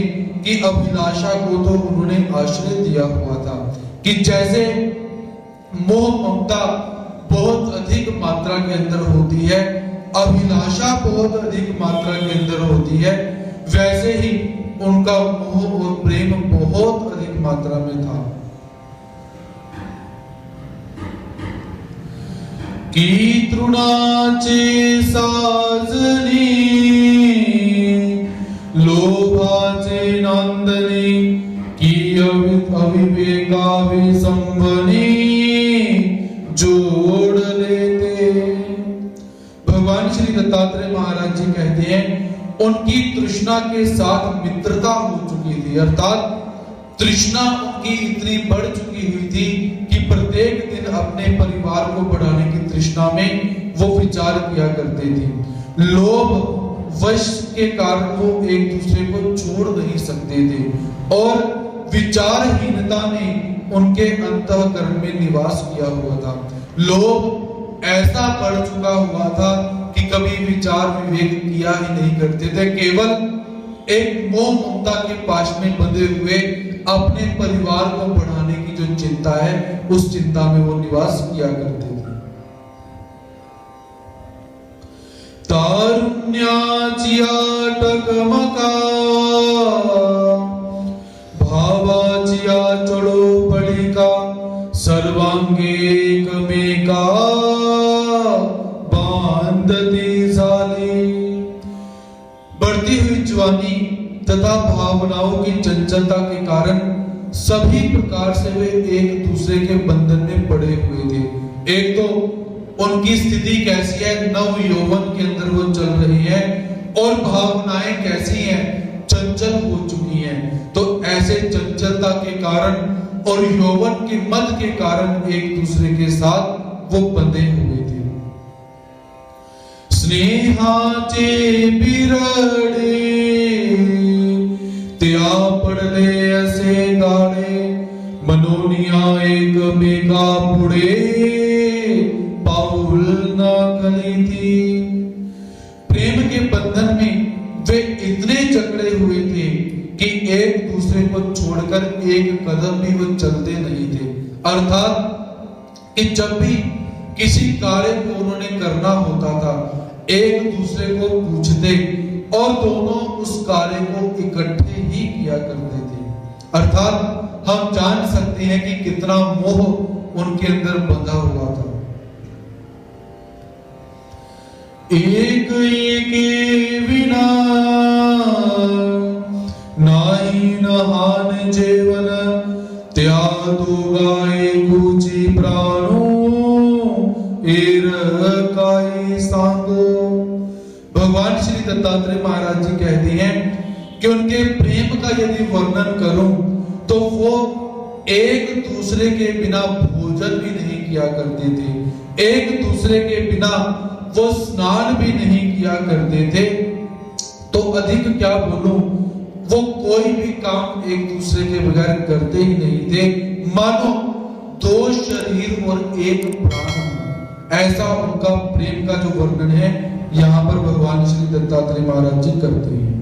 कि अभिलाषा को तो उन्होंने आश्रय दिया हुआ था। कि जैसे मोह ममता बहुत अधिक मात्रा के अंदर होती है, अभिलाषा बहुत अधिक मात्रा के अंदर होती है, वैसे ही उनका मोह और प्रेम बहुत अधिक मात्रा में था। की तृणाचे साजनी लोभाचे नांदनी की अविवेका विसंबनी जोड़ लेते। भगवान श्री दत्तात्रेय महाराज जी कहते हैं उनकी तृष्णा के साथ मित्रता हो चुकी थी, अर्थात तृष्णा उनकी इतनी बढ़ चुकी हुई थी कि प्रत्येक दिन अपने परिवार को बढ़ाने की तृष्णा में वो विचार किया करते थे। लोभ वश के कारण वो एक दूसरे को छोड़ नहीं सकते थे, और विचारहीनता ने उनके अंतःकरण में निवास किया हुआ था। लोभ ऐसा बढ़ चुका हुआ था कि कभी विचार विवेक किया ही नहीं करते थे, केवल एक मोह ममता के पाश में बंधे हुए अपने परिवार को बढ़ाने की जो चिंता है, उस चिंता में वो निवास किया करते थे। तारुण्याची टकमका भावाची चढोपडिका सर्वांगे एकमेका बांधती झाली। बढ़ती हुई जवानी तथा भावनाओं की चंचलता के कारण सभी प्रकार से वे एक दूसरे के बंधन में पड़े हुए थे। एक तो उनकी स्थिति कैसी है, नव यौवन के अंदर वो चल रही है, और भावनाएं कैसी हैं, चंचल हो चुकी हैं। तो ऐसे चंचलता के कारण और यौवन के मद के कारण एक दूसरे के साथ वो बंधे हुए थे। स्नेहाचे बिरडे त्या पडले असे गाडे मनोनिया एकमेका पुढे पाऊल नाखली थी। प्रेम के बंधन में वे इतने जकड़े हुए थे कि एक दूसरे को छोड़कर एक कदम भी वो चलते नहीं थे। अर्थात कि जब भी किसी कार्य को उन्होंने करना होता था, एक दूसरे को पूछते और दोनों उस कार्य को इकट्ठे ही किया करते थे। अर्थात हम जान सकते हैं कि कितना मोह उनके अंदर बंधा हुआ था। एक एके विना नाही नहान जेवण त्या दोघा एकूची प्राणो एर काय सांगो। भगवान श्री दत्तात्रेय महाराज जी कहते हैं कि उनके प्रेम का यदि वर्णन करूं तो वो एक दूसरे के बिना भोजन भी नहीं किया करते थे, एक दूसरे के बिना वो स्नान भी नहीं किया करते थे। तो अधिक क्या बोलूं, वो कोई भी काम एक दूसरे के बगैर करते ही नहीं थे, मानो दो शरीर और एक प्राण। ऐसा उनका प्रेम का जो वर्णन है यहाँ पर भगवान श्री दत्तात्रेय महाराज जी करते हैं।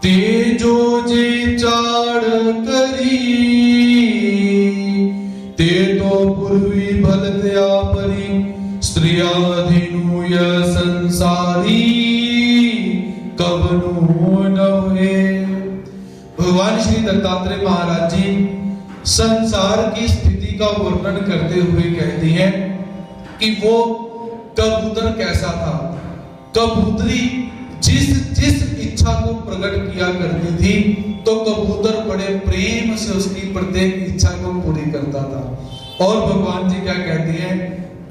तेजो जे चाड़ करी ते तो पूर्वी भलत्या परी स्त्रियाधीनुय संसारी कवनो नवे। भगवान श्री दत्तात्रेय महाराज जी संसार की स्थिति का वर्णन करते हुए कहते हैं कि वो कबूतर कैसा था। कबूतरी जिस जिस इच्छा को प्रकट किया करती थी तो कबूतर बड़े प्रेम से उसकी प्रत्येक इच्छा को पूरी करता था। और भगवान जी क्या कहते हैं,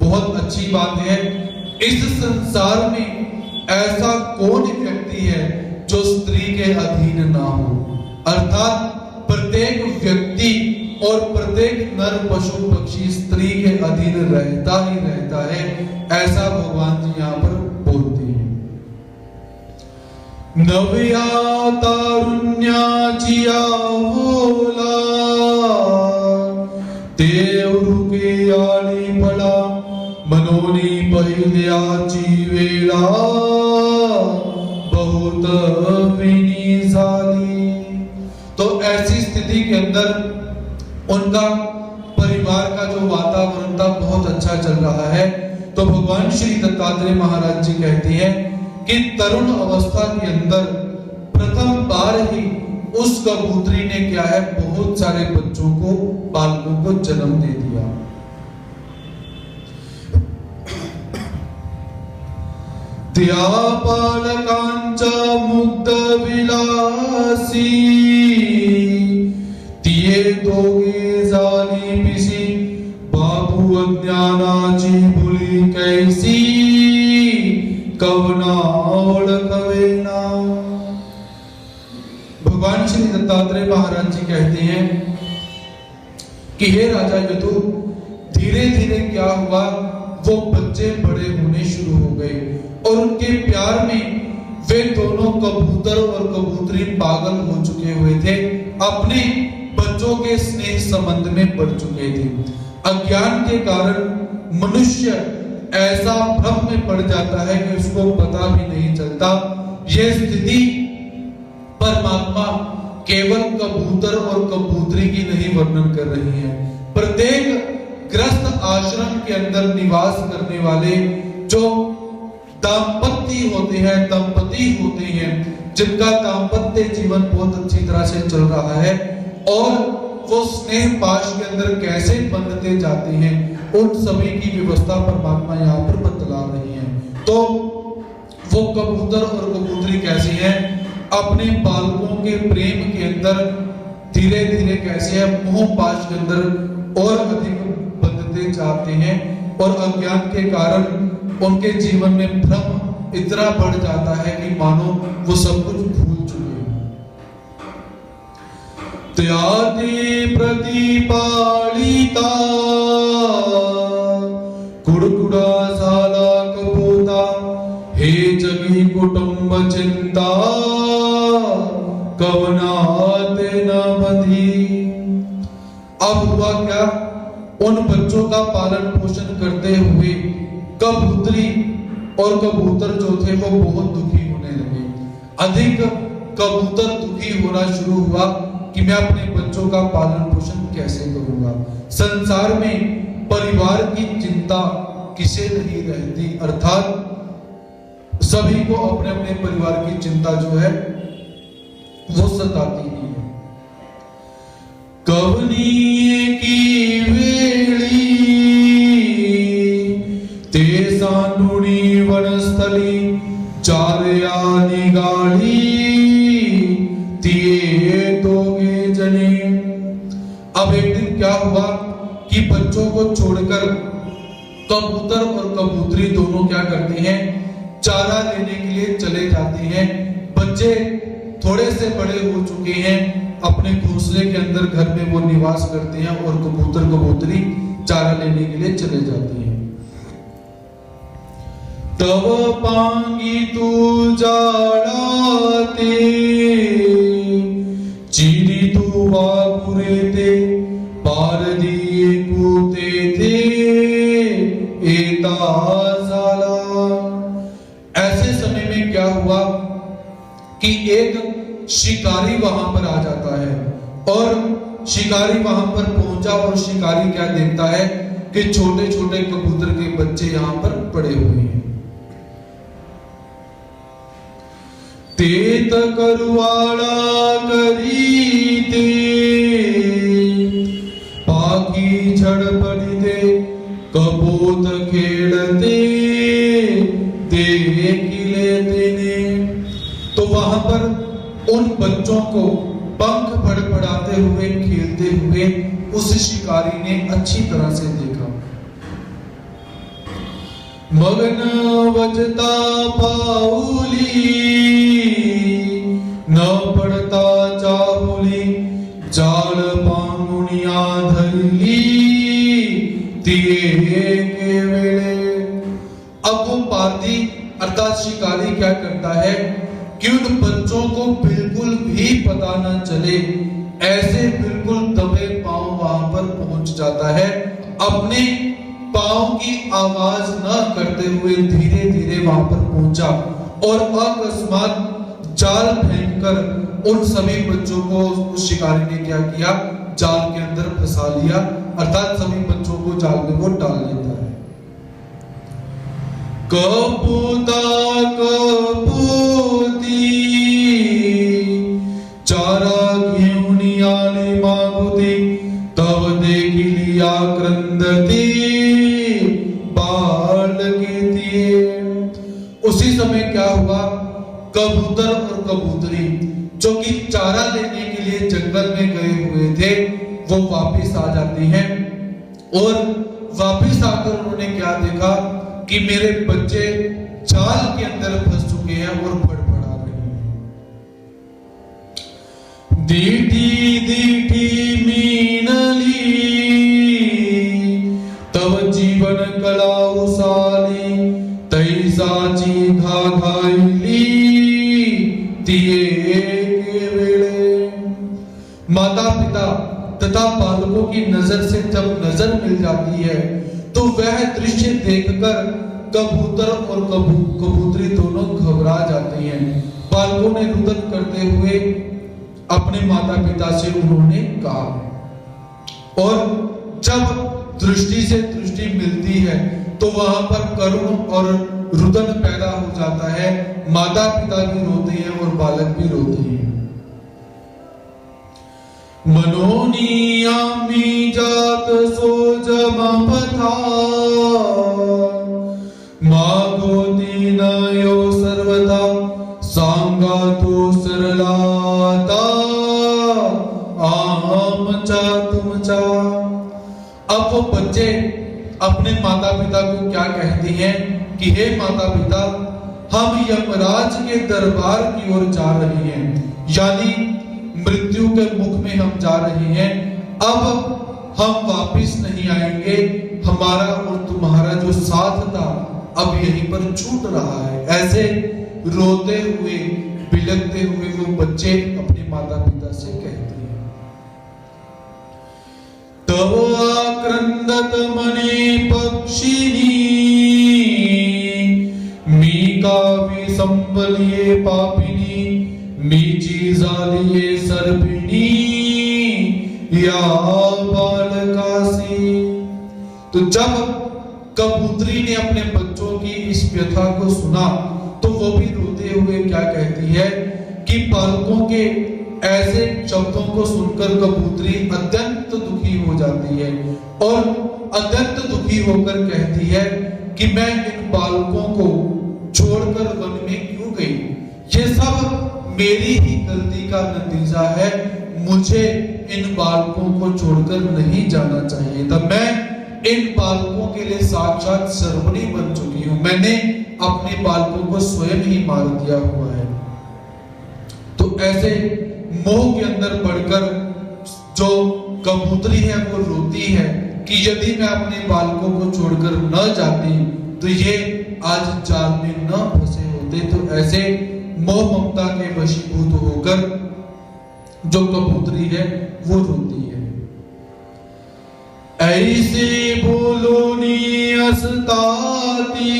बहुत अच्छी बात है, इस संसार में ऐसा कौन व्यक्ति है जो स्त्री के अधीन ना हो। अर्थात प्रत्येक व्यक्ति और प्रत्येक नर पशु पक्षी स्त्री के अधीन रहता ही रहता है, ऐसा भगवान जी यहाँ पर बोलते हैं। नव्या तारुण्याचिया भोला देवरुके आली पड़ा मनोनी पहिल्याची वेला बहुत विनीसाली। तो ऐसी स्थिति के अंदर उनका परिवार का जो वातावरण था बहुत अच्छा चल रहा है। तो भगवान श्री दत्तात्रेय महाराज जी कहते हैं कि तरुण अवस्था के अंदर प्रथम बार ही उस कबूतरी ने क्या है, बहुत सारे बच्चों को, बालकों को जन्म दे दिया। त्या बालकांचा मुग्ध विलासी तिये दोघे झाली पिसी बाबू अज्ञानाची भुली कैसी कवना ओळखवेना। भगवान श्री दत्तात्रेय महाराज जी कहते हैं कि हे राजा यदु, धीरे धीरे क्या हुआ, वो बच्चे बड़े होने शुरू हो गए और उनके प्यार में वे दोनों कबूतर और कबूतरी पागल हो चुके हुए थे, अपने बच्चों के स्नेह संबंध में बढ़ चुके थे। अज्ञान के कारण मनुष्य ऐसा भ्रम में पड़ जाता है कि उसको पता भी नहीं चलता। यह स्थिति परमात्मा केवल कबूतर और कबूतरी की नहीं वर्णन कर रही है। प्रत्येक ग्रस्त आश्रम के अंदर निवास करने वाले जो दाम्पत्य होते हैं, दंपति होते हैं, जिनका दाम्पत्य जीवन बहुत अच्छी तरह से चल रहा है और वो स्नेह पाश के अंदर कैसे बंधते जाते हैं, उन सभी की व्यवस्था परमात्मा यहाँ पर बतला रही है। तो वो कबूतर और कबूतरी कैसी है, अपने बालकों के प्रेम के अंदर धीरे धीरे कैसे है, मोह पाश के अंदर और अधिक बंधते जाते हैं और अज्ञान के कारण उनके जीवन में भ्रम इतना बढ़ जाता है कि मानो वो सब कुछ भूल चुके हैं। त्याति प्रतिपालिता कुड़कुड़ा साला कबूता हे जगी कुटुंब चिंता कवनाते न बंधी। अब हुआ क्या, उन बच्चों का पालन पोषण करते हुए कबूतरी और कबूतर जो थे वो बहुत दुखी होने लगे। अधिक कबूतर दुखी होना शुरू हुआ कि मैं अपने बच्चों का पालन पोषण कैसे करूंगा। संसार में परिवार की चिंता किसे नहीं रहती, अर्थात सभी को अपने अपने परिवार की चिंता जो है वो सताती ही है। कवनी की वेली ते सांडुणी वनस्थली चारया निगाली तिये दोगे जने। अब एक दिन क्या हुआ कि बच्चों को छोड़कर कबूतर और कबूतरी दोनों क्या करते हैं, चारा लेने के लिए चले जाते हैं। बच्चे थोड़े से बड़े हो चुके हैं, अपने घोंसले के अंदर घर में वो निवास करते हैं और कबूतर कबूतरी चारा लेने के लिए चले जाते हैं। तब पांगी तू जाड़ाते चीरी तू वागुरे ते पार दिए कूते थे एता साला। ऐसे समय में क्या हुआ कि एक शिकारी वहां पर आ जाता है और शिकारी वहां पर पहुंचा और शिकारी क्या देखता है कि छोटे छोटे कबूतर के बच्चे यहां पर पड़े हुए हैं। तेत करुवाड़ा करी ते पाकी झड़ पड़ी दे कबूत खेड़ते देखिले तेने। तो वहां पर उन बच्चों को पंख फड़फड़ाते हुए खेलते हुए उस शिकारी ने अच्छी तरह से देखा। मगन बजता पाउली न पड़ता चाहुली जाल पांगुनिया धरली तिये के वेले। अब वो पारधी अर्थात शिकारी क्या करता है कि उन बच्चों को बिल्कुल भी पता न चले, ऐसे बिल्कुल दबे पांव वहां पर पहुंच जाता है। अपने पांव की आवाज न करते हुए धीरे धीरे वहां पर पहुंचा और अकस्मात जाल फेंककर उन सभी बच्चों को उस शिकारी ने क्या किया, जाल के अंदर फंसा लिया, अर्थात सभी बच्चों को जाल में वो डाल लेता है। कपूता कपूती चारा घेऊनी आले मागुती तव देखी लिया क्रंदती बाल के। उसी समय क्या हुआ, कबूतर और कबूतरी जो कि चारा लेने के लिए जंगल में गए हुए थे वो वापस आ जाते हैं और वापस आकर उन्होंने क्या देखा कि मेरे बच्चे जाल के अंदर फंस चुके हैं और फड़फड़ा रहे हैं। दीठी दीठी मीनली तब जीवन कला उसाली तैसा जी घा घाईली तिये के वेले। माता पिता तथा बालकों की नजर से जब नजर मिल जाती है तो वह दृश्य देखकर कबूतर और कबूतरी दोनों घबरा जाते हैं। बालकों ने रुदन करते हुए अपने माता पिता से उन्होंने कहा और जब दृष्टि से दृष्टि मिलती है तो वहां पर करुण और रुदन पैदा हो जाता है। माता पिता भी रोते हैं और बालक भी रोते हैं। मनोनियामी जात सो जमा पथा मागोती नयो सर्वदा सांगा तो सरलाता आम चा तुम चा। अब वो बच्चे अपने माता पिता को क्या कहते हैं कि हे माता पिता, हम यमराज के दरबार की ओर जा रहे हैं, यानी मृत्यु के मुख में हम जा रहे हैं। अब हम वापिस नहीं आएंगे, हमारा और तुम्हारा जो साथ था अब यहीं पर छूट रहा है। ऐसे रोते हुए बिलखते हुए वो बच्चे अपने माता पिता से कहते हैं। तव आक्रंदत मने पक्षिनी मीका विसंबलिए पापिनी मीची जालिए सर्पिणी या बालकासी। तो जब कबूतरी ने अपने बच्चों की इस व्यथा को सुना तो वो भी रोते हुए क्या कहती है कि बालकों के ऐसे शब्दों को सुनकर कबूतरी अत्यंत दुखी हो जाती है और अत्यंत दुखी होकर कहती है कि मैं इन बालकों को छोड़कर वन में क्यों गई, ये सब मेरी ही गलती का नतीजा है, मुझे इन बालकों को छोड़कर नहीं जाना चाहिए था। मैं इन बालकों के लिए साक्षात सर्वनी बन चुकी हूं, मैंने अपने बालकों को स्वयं ही मार दिया हुआ है। तो ऐसे मोह के अंदर पड़कर जो कबूतरी है वो रोती है कि यदि मैं अपने बालकों को छोड़कर न जाती तो ये आज जाल में न फंसे होते। तो ऐसे मोह ममता के वशीभूत होकर जो कबूतरी है वो रोती है। ऐसे बोलो नी अस्ताती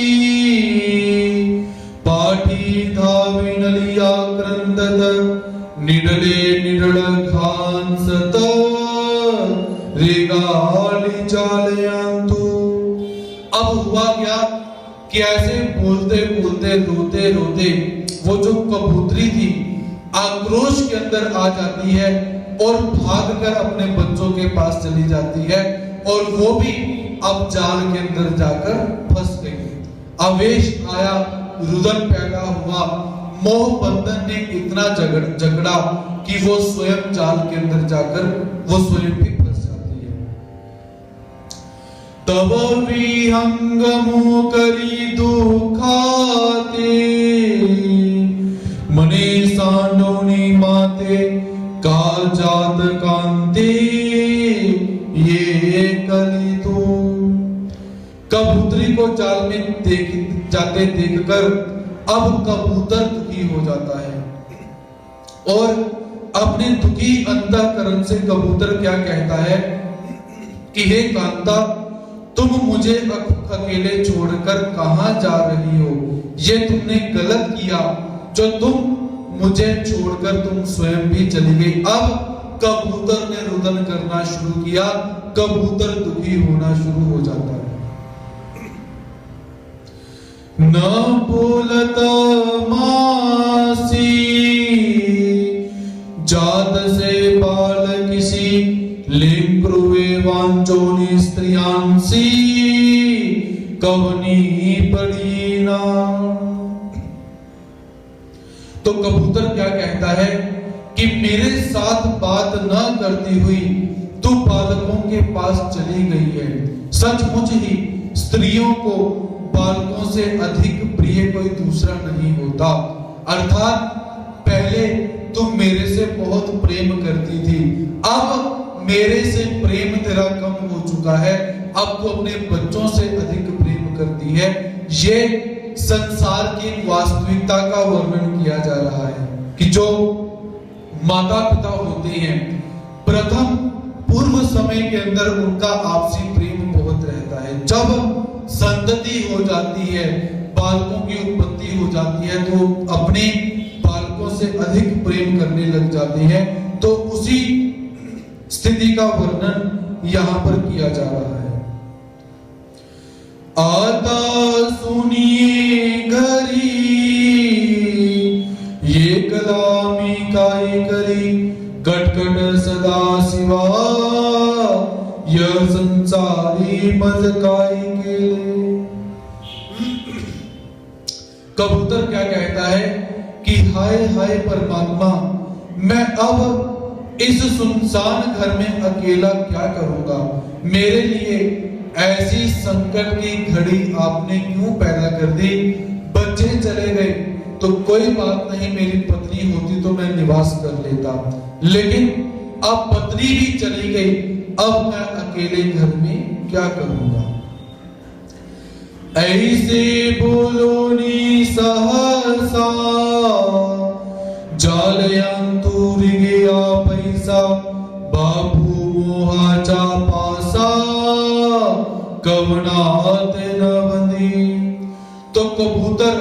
पाठी धाविनलिया क्रंदत निडले निडल खांसत रेगाली जालयांतु। अब हुआ क्या कि ऐसे बोलते बोलते रोते रोते वो जो कबूतरी थी आक्रोश के अंदर आ जाती है और भागकर अपने बच्चों के पास चली जाती है और वो भी अब जाल के अंदर जाकर फंस गई। आवेश आया, रुदन पैदा हुआ, मोह बंधन ने इतना झगड़ा कि वो स्वयं जाल के अंदर जाकर वो स्वयं भी फंस जाती है। तब विहंगमो करी दुखाते मने सांडोनी माते काल जात कांते ये कली तू। कबूतरी को जाल में जाते देखकर अब कबूतर दुखी हो जाता है और अपने दुखी अंतःकरण से कबूतर क्या कहता है कि हे कांता, तुम मुझे अकेले छोड़कर कहां जा रही हो? ये तुमने गलत किया जो तुम मुझे छोड़कर तुम स्वयं भी चली गई। अब कबूतर ने रुदन करना शुरू किया, कबूतर दुखी होना शुरू हो जाता है। न बोलत मासी जात से बाल किसी लिंक्रुवे वांचोनी स्त्रियांसी कवनी पड़ी ना। तो कबूतर क्या कहता है कि मेरे साथ बात न करती हुई तू बालकों के पास चली गई है। सचमुच ही स्त्रियों को बालकों से अधिक प्रिय कोई दूसरा नहीं होता। अर्थात पहले तुम मेरे से बहुत प्रेम करती थी, अब मेरे से प्रेम तेरा कम हो चुका है, अब तू अपने बच्चों से अधिक प्रेम करती है। ये संसार की वास्तविकता का वर्णन किया जा रहा है कि जो माता पिता होते हैं प्रथम पूर्व समय के अंदर उनका आपसी प्रेम बहुत रहता है। जब संतति हो जाती है, बालकों की उत्पत्ति हो जाती है, तो अपने बालकों से अधिक प्रेम करने लग जाते हैं। तो उसी स्थिति का वर्णन यहाँ पर किया जा रहा है। आता सुनिए घरी ये कलामी काय करी कटकट सदा शिवा यह संसारी मज काय केले। कबूतर क्या कहता है कि हाय हाय परमात्मा, मैं अब इस सुनसान घर में अकेला क्या करूंगा? मेरे लिए ऐसी संकट की घड़ी आपने क्यों पैदा कर दी? बच्चे चले गए तो कोई बात नहीं, मेरी पत्नी होती तो मैं निवास कर लेता, लेकिन अब पत्नी भी चली गई, अब मैं अकेले घर में क्या करूंगा? ऐसे बोलो नी सहसा जालयंतु गया पैसा बापू मोहाचा पासा कवनाते न बंदी। तो कबूतर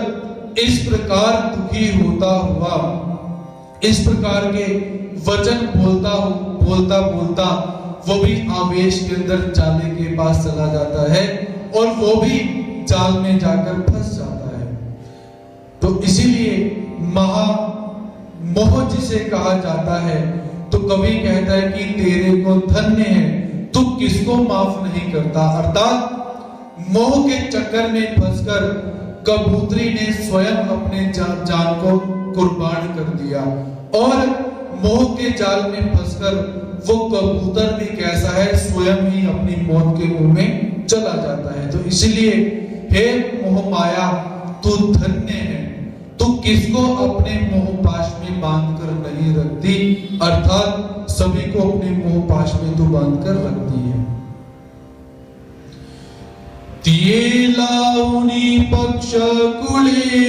इस प्रकार दुखी होता हुआ, इस प्रकार के वचन बोलता बोलता वो भी आवेश के अंदर जाले के पास चला जाता है और वो भी जाल में जाकर फंस जाता है। तो इसीलिए मोह जिसे कहा जाता है, तो कवि कहता है कि तेरे को धन्य है, तू किसको माफ नहीं करता। अर्थात मोह के चक्कर में फंसकर कबूतरी ने स्वयं अपने जान को कुर्बान कर दिया और मोह के जाल में फंसकर वो कबूतर भी कैसा है, स्वयं ही अपनी मौत के मुंह में चला जाता है। तो इसलिए हे मोह माया, तू धन्य है, तू किसको अपने मोह पाश में बांध कर शक्ति अर्थात सभी को अपने मोह पाश में तो बांध कर रखती है। तिये लावणी पक्ष कुळे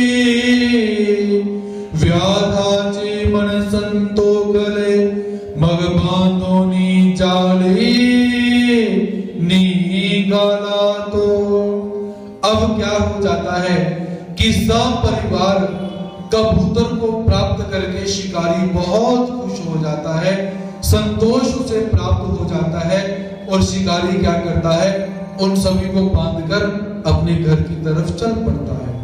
व्याधाचे मन संतोखले मग बांधोनी जाळे निघाला तो। अब क्या हो जाता है कि सब परिवार कबूतर को प्राप्त करके शिकारी बहुत खुश हो जाता है, संतोष उसे प्राप्त हो जाता है और शिकारी क्या करता है, उन सभी को बांधकर अपने घर की तरफ चल पड़ता है।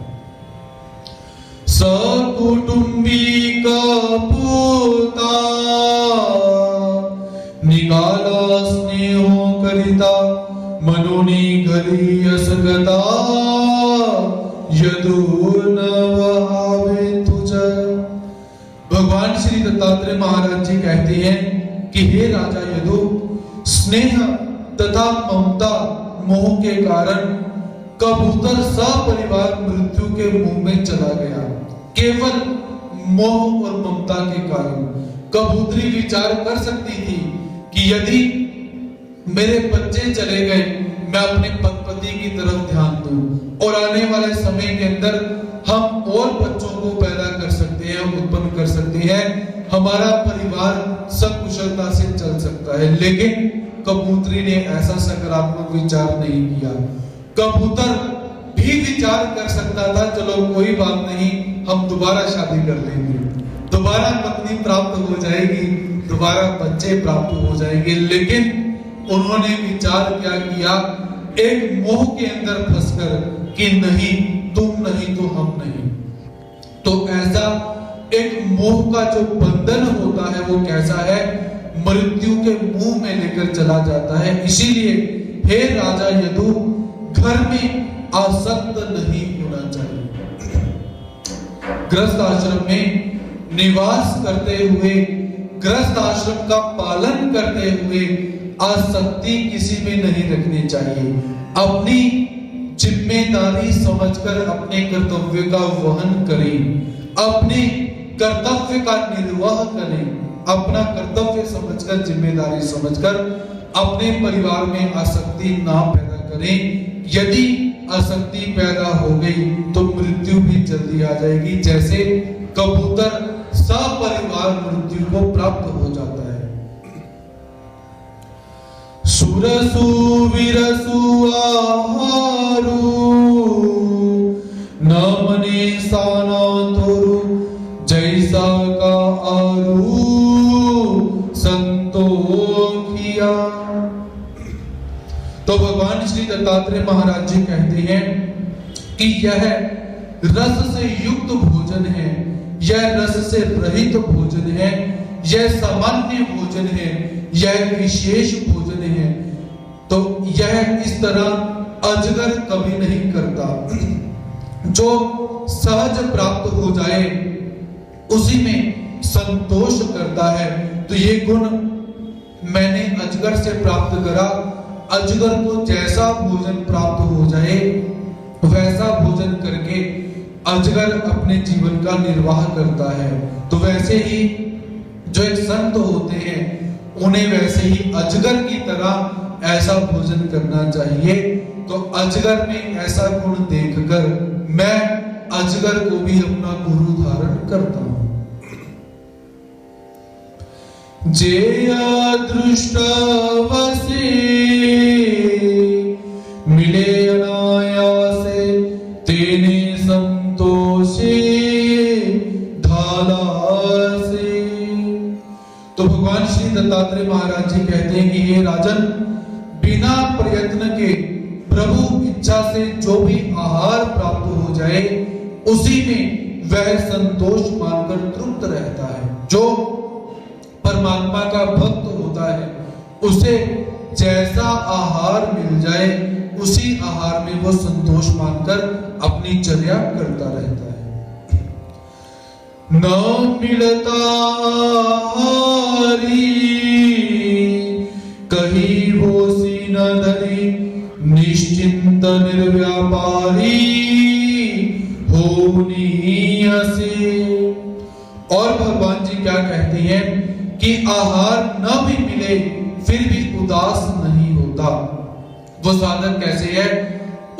सकुटुंबी कपूता निकाला स्नेहो करिता मनोनी घरी असगता यदु न वहावे तुझ। भगवान श्री दत्तात्रेय महाराज जी कहते हैं कि हे राजा यदु, स्नेह तथा ममता मोह के कारण कबूतर सपरिवार मृत्यु के मुंह में चला गया। केवल मोह और ममता के कारण कबूतरी विचार कर सकती थी कि यदि मेरे बच्चे चले गए, मैं अपने पति की तरफ ध्यान दूं और आने वाले समय के अंदर हम और बच्चों को पैदा कर सकते हैं, उत्पन्न कर सकते हैं, हमारा परिवार सकुशलता से चल सकता है। लेकिन कबूतरी ने ऐसा सकारात्मक विचार नहीं किया। कबूतर भी विचार कर सकता था, चलो कोई बात नहीं, हम दोबारा शादी कर लेंगे, दोबारा पत्नी प्राप्त हो जाएगी, दोबारा बच्चे प्राप्त हो जाएंगे। लेकिन उन्होंने विचार क्या किया, एक मोह के अंदर फंसकर कि नहीं तुम नहीं तो हम नहीं। तो ऐसा एक मोह का जो बंधन होता है वो कैसा है, मृत्यु के मुंह में लेकर चला जाता है। इसीलिए हे राजा यदु, घर में आसक्त नहीं होना चाहिए। गृहस्थ आश्रम में निवास करते हुए, गृहस्थ आश्रम का पालन करते हुए आसक्ति किसी में नहीं रखनी चाहिए। अपनी जिम्मेदारी समझकर अपने कर्तव्य का वहन करें, अपने कर्तव्य का निर्वाह करें, अपना कर्तव्य समझकर, जिम्मेदारी समझकर अपने परिवार में आसक्ति ना पैदा करें। यदि आसक्ति पैदा हो गई तो मृत्यु भी जल्दी आ जाएगी, जैसे कबूतर सपरिवार मृत्यु को प्राप्त हो जाता है। सुरसु विरसु आहारु न मने साना तोरु जैसा का आरु संतोखिया। तो भगवान श्री दत्तात्रेय महाराज जी कहते हैं कि यह रस से युक्त भोजन है, यह रस से रहित भोजन है, यह सामान्य भोजन है, यह विशेष भोजन है। तो यह इस तरह अजगर कभी नहीं करता। जो सहज प्राप्त हो जाए उसी में संतोष करता है। तो ये गुण मैंने अजगर से प्राप्त करा। अजगर को जैसा भोजन प्राप्त हो जाए वैसा भोजन करके अजगर अपने जीवन का निर्वाह करता है। तो वैसे ही जो एक संत होते हैं उन्हें वैसे ही अजगर की तरह ऐसा भोजन करना चाहिए। तो अजगर में ऐसा गुण देखकर मैं अजगर को भी अपना गुरु धारण करता हूं। जे अदृष्ट वसे मिले अनायासे तेने संतोषे धालासे। तो भगवान श्री दत्तात्रेय महाराज जी कहते हैं कि हे राजन, बिना प्रयत्न के प्रभु इच्छा से जो भी आहार प्राप्त हो जाए उसी में वह संतोष मानकर तृप्त रहता है। जो परमात्मा का भक्त होता है उसे जैसा आहार मिल जाए उसी आहार में वो संतोष मानकर अपनी चर्या करता रहता है। न मिलता कहीं वो सीन धरी निश्चिंत निर्व्यापारी होनी से। और भगवान जी क्या कहते हैं कि आहार न भी मिले फिर भी उदास नहीं होता। वो साधक कैसे है?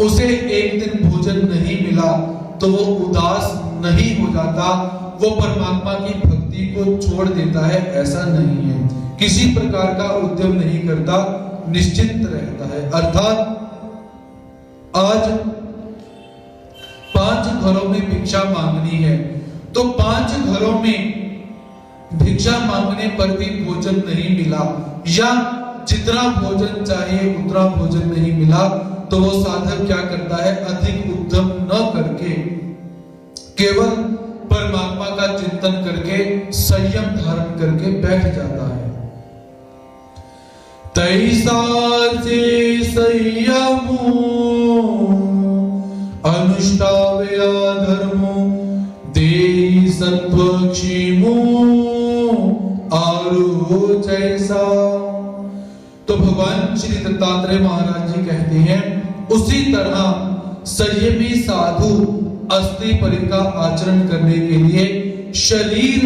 उसे एक दिन भोजन नहीं मिला तो वो उदास नहीं हो जाता, वो परमात्मा की भक्ति को छोड़ देता है, ऐसा नहीं है। किसी प्रकार का उद्यम नहीं करता, निश्चिंत रहता है। अर्थात आज 5 घरों में भिक्षा मांगनी है तो 5 घरों में भिक्षा मांगने पर भी भोजन नहीं मिला या जितना भोजन चाहिए उतना भोजन नहीं मिला तो वो साधक क्या करता है? अधिक उद्यम न करके केवल परमात्मा का चिंतन करके संयम धारण करके बैठ जाता है। तैसा से संयमो अनुष्ठावया धर्मो देहि सत्वक्षेमो आरो जैसा। तो भगवान श्री दत्तात्रेय महाराज जी कहते हैं उसी तरह संयमी साधु अस्थि परि का आचरण करने के लिए शरीर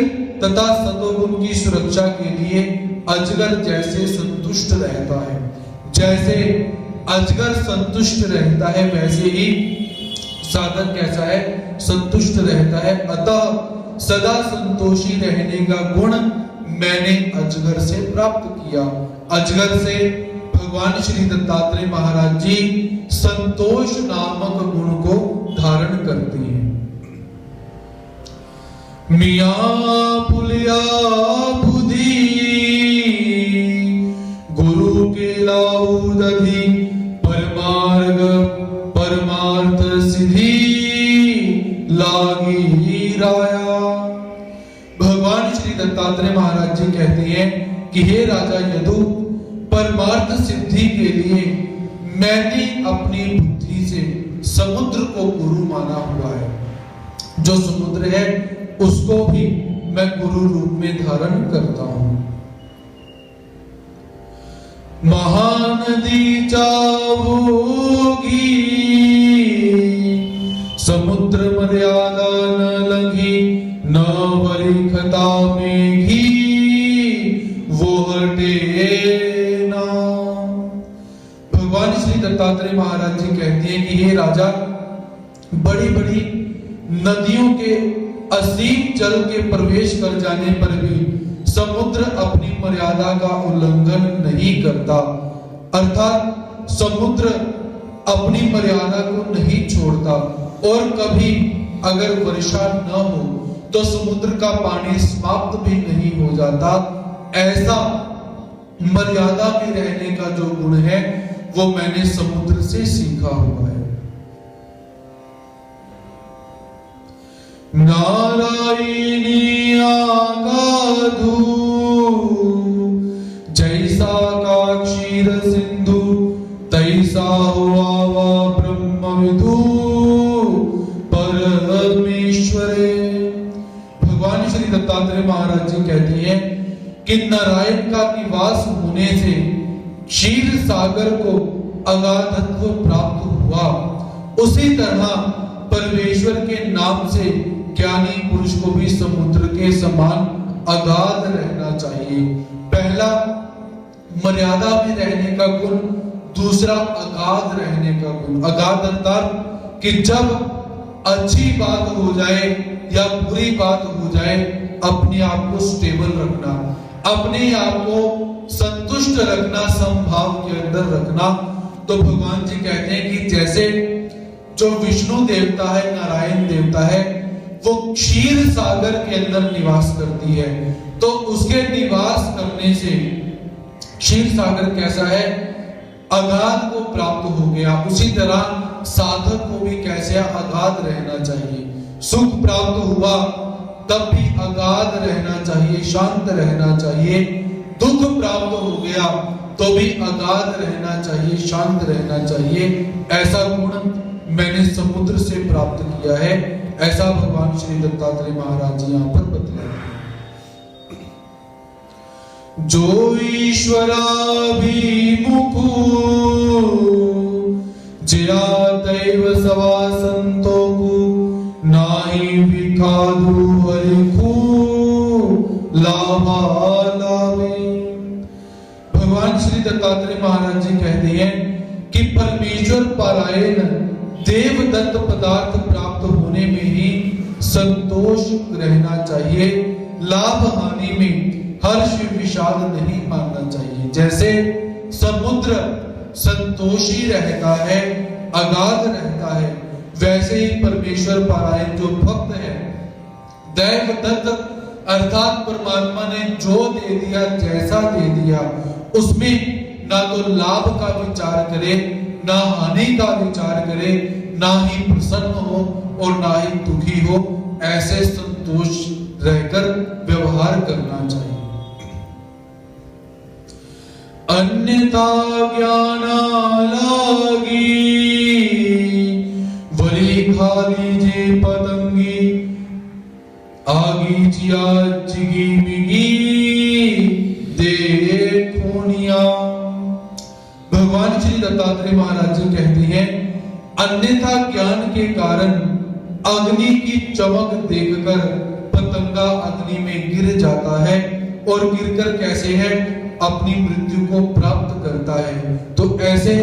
तथा सतोगुण की सुरक्षा के लिए अजगर जैसे संतुष्ट रहता है। जैसे अजगर संतुष्ट रहता है वैसे ही साधक कैसा है? संतुष्ट रहता है। अतः सदा संतोषी रहने का गुण मैंने अजगर से प्राप्त किया। अजगर से भगवान श्री दत्तात्रेय महाराज जी संतोष नामक गुण को धारण करते हैं। मिया पुलिया बुद्धि गुरु के लाउदधि परमार्ग परमार्थ सिद्धि लागी राया। भगवान श्री दत्तात्रेय महाराज जी कहते हैं कि हे राजा यदु, परमार्थ सिद्धि के लिए मैंने अपनी बुद्धि से समुद्र को गुरु माना हुआ है। जो समुद्र है उसको भी मैं गुरु रूप में धारण करता हूं। महानदी जाओगी समुद्र मर्यादा न लगी, न वरिखता में घी वो हटे ना। भगवान श्री दत्तात्रेय महाराज जी कहते हैं कि हे राजा, बड़ी बड़ी नदियों के असीम जल के प्रवेश कर जाने पर भी समुद्र अपनी मर्यादा का उल्लंघन नहीं करता। अर्थात समुद्र अपनी मर्यादा को नहीं छोड़ता और कभी अगर वर्षा न हो तो समुद्र का पानी समाप्त भी नहीं हो जाता। ऐसा मर्यादा में रहने का जो गुण है वो मैंने समुद्र से सीखा हुआ है। नारायणी आगाधु जैसा का क्षीर सिंधु, तैसा हुआ वा ब्रह्म विदु परमेश्वरे। भगवान श्री दत्तात्रेय महाराज जी कहती हैं कि नारायण का निवास होने से क्षीर सागर को अगाधत्व प्राप्त हुआ, उसी तरह परमेश्वर के नाम से ज्ञानी पुरुष को भी समुद्र के समान अगाध रहना चाहिए। पहला मर्यादा में रहने का गुण, दूसरा अगाध रहने का गुण। अगाध अर्थात कि जब अच्छी बात हो जाए या बुरी बात हो जाए अपने आप को स्टेबल रखना, अपने आप को संतुष्ट रखना, समभाव के अंदर रखना। तो भगवान जी कहते हैं कि जैसे जो विष्णु देवता है, नारायण देवता है, वो क्षीर सागर के अंदर निवास करती है, तो उसके निवास करने से क्षीर सागर कैसा है? अगाध को प्राप्त हो गया। उसी तरह साधक को भी कैसे अगाध रहना चाहिए। सुख प्राप्त हुआ तब भी अगाध रहना चाहिए, शांत रहना चाहिए। दुख प्राप्त हो गया तो भी अगाध रहना चाहिए, शांत रहना चाहिए। ऐसा गुण मैंने समुद्र से प्राप्त किया है, ऐसा भगवान श्री दत्तात्रेय महाराज जी यहाँ पर बतलाए। जो ईश्वराभिमुखो जया दैव सवा संतोकु, नाही विखादु हरिखु लाभाला। भगवान श्री दत्तात्रेय महाराज जी कहते हैं कि परमेश्वर पारायण देवदत्त पदार्थ प्राप्त होने में ही संतोष रहना चाहिए, लाभ हानि में हर्ष विषाद नहीं मानना चाहिए। जैसे समुद्र संतोषी रहता है, अगाध रहता है, वैसे ही परमेश्वर पारायण जो भक्त है, दैवदत्त अर्थात परमात्मा ने जो दे दिया, जैसा दे दिया, उसमें ना तो लाभ का विचार करे, ना हानि का विचार करे, ना ही प्रसन्न हो और ना ही दुखी हो, ऐसे संतोष रहकर व्यवहार करना चाहिए। अन्यथा ज्ञान लागी वली खाली जे पतंगी आगी जिया जिगी मिगी देखोनिया। भगवान श्री दत्तात्रेय महाराज जी कहते हैं, अन्यथा ज्ञान के कारण अग्नि की चमक देखकर पतंगा अग्नि में गिर जाता है और गिरकर कैसे है, अपनी मृत्यु को प्राप्त करता है। तो ऐसे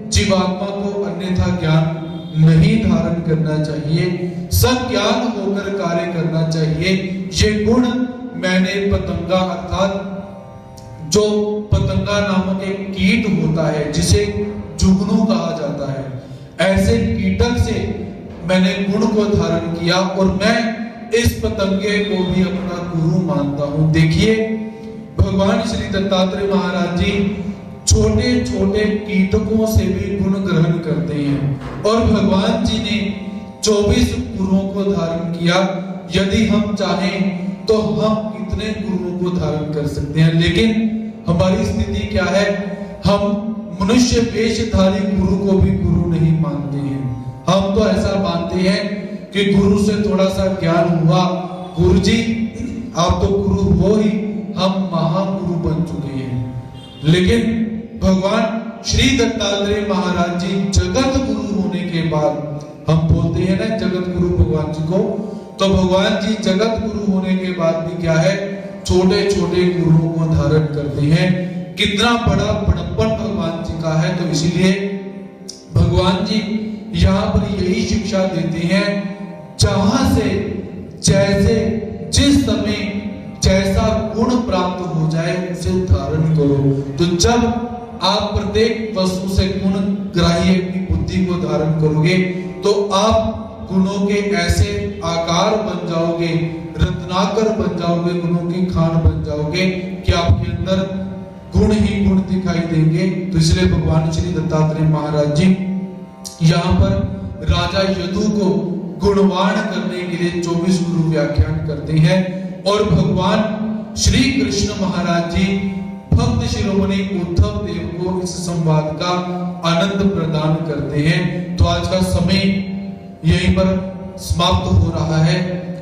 जीवात्मा को अन्यथा ज्ञान नहीं धारण करना चाहिए, सज्ञान होकर कार्य करना चाहिए। ये गुण मैंने पतंगा अर्थात जो पतंगा नामक एक कीट होता है, जिसे जुगनू कहा जाता है, ऐसे कीटक से मैंने गुण को धारण किया और मैं इस पतंगे को भी अपना गुरु मानता हूं। देखिए, भगवान श्री दत्तात्रेय महाराज जी छोटे छोटे कीटकों से भी गुण ग्रहण करते हैं और भगवान जी ने 24 गुरुओं को धारण किया। यदि हम चाहें तो हम कितने गुरुओं को धारण कर सकते हैं, लेकिन हमारी स्थिति क्या है, हम मनुष्य वेशधारी गुरु को भी गुरु नहीं मानते हैं। हम तो ऐसा मानते हैं कि गुरु से थोड़ा सा ज्ञान हुआ, गुरु जी आप तो गुरु हो ही, हम महागुरु बन चुके हैं। लेकिन भगवान श्री दत्तात्रेय महाराज जी जगत गुरु होने के बाद, हम बोलते हैं ना जगत गुरु भगवान जी को, तो भगवान जी जगत गुरु होने के बाद भी क्या है, छोटे छोटे गुरुओं को धारण करते हैं। कितना बड़ा बड़प्पन भगवान जी का है। तो इसीलिए भगवान जी यहाँ पर यही शिक्षा देते हैं, जहां से जैसे जिस समय जैसा गुण प्राप्त हो जाए उसे धारण करो। तो जब आप प्रत्येक वस्तु से गुण ग्राह्य की बुद्धि को धारण करोगे तो आप गुणों के ऐसे आकार बन जाओगे, रत्नाकर बन जाओगे, गुणों की खान बन जाओगे कि आपके अंदर गुण ही गुण दिखाई देंगे। तो इसलिए भगवान श्री दत्तात्रेय महाराज जी यहाँ पर राजा यदु को गुणवान करने के लिए 24 गुरु व्याख्यान करते हैं और भगवान श्री कृष्ण महाराज जी भक्त शिरोमणि उद्धव देव को इस संवाद का आनंद प्रदान करते हैं। तो आज का समय यहीं पर समाप्त हो रहा है।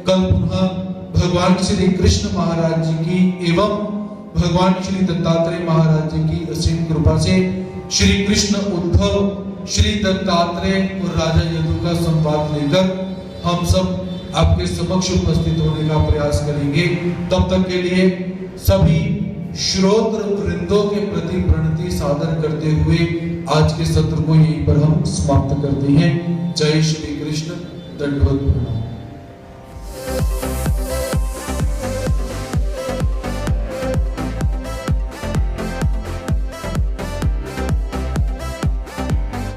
कल पुनः भगवान श्री कृष्ण महाराज जी की एवं भगवान श्री दत्तात्रेय महाराज जी की असीम कृपा से श्री कृष्ण उद्धव, श्री दत्तात्रेय और राजा यदु का संवाद लेकर हम सब आपके समक्ष उपस्थित होने का प्रयास करेंगे। तब तक के लिए सभी श्रोत्र वृंदों के प्रति प्रणति सादर करते हुए आज के सत्र को यहीं पर हम समाप्त करते हैं। जय श्री कृष्ण। दंडवत प्रणाम।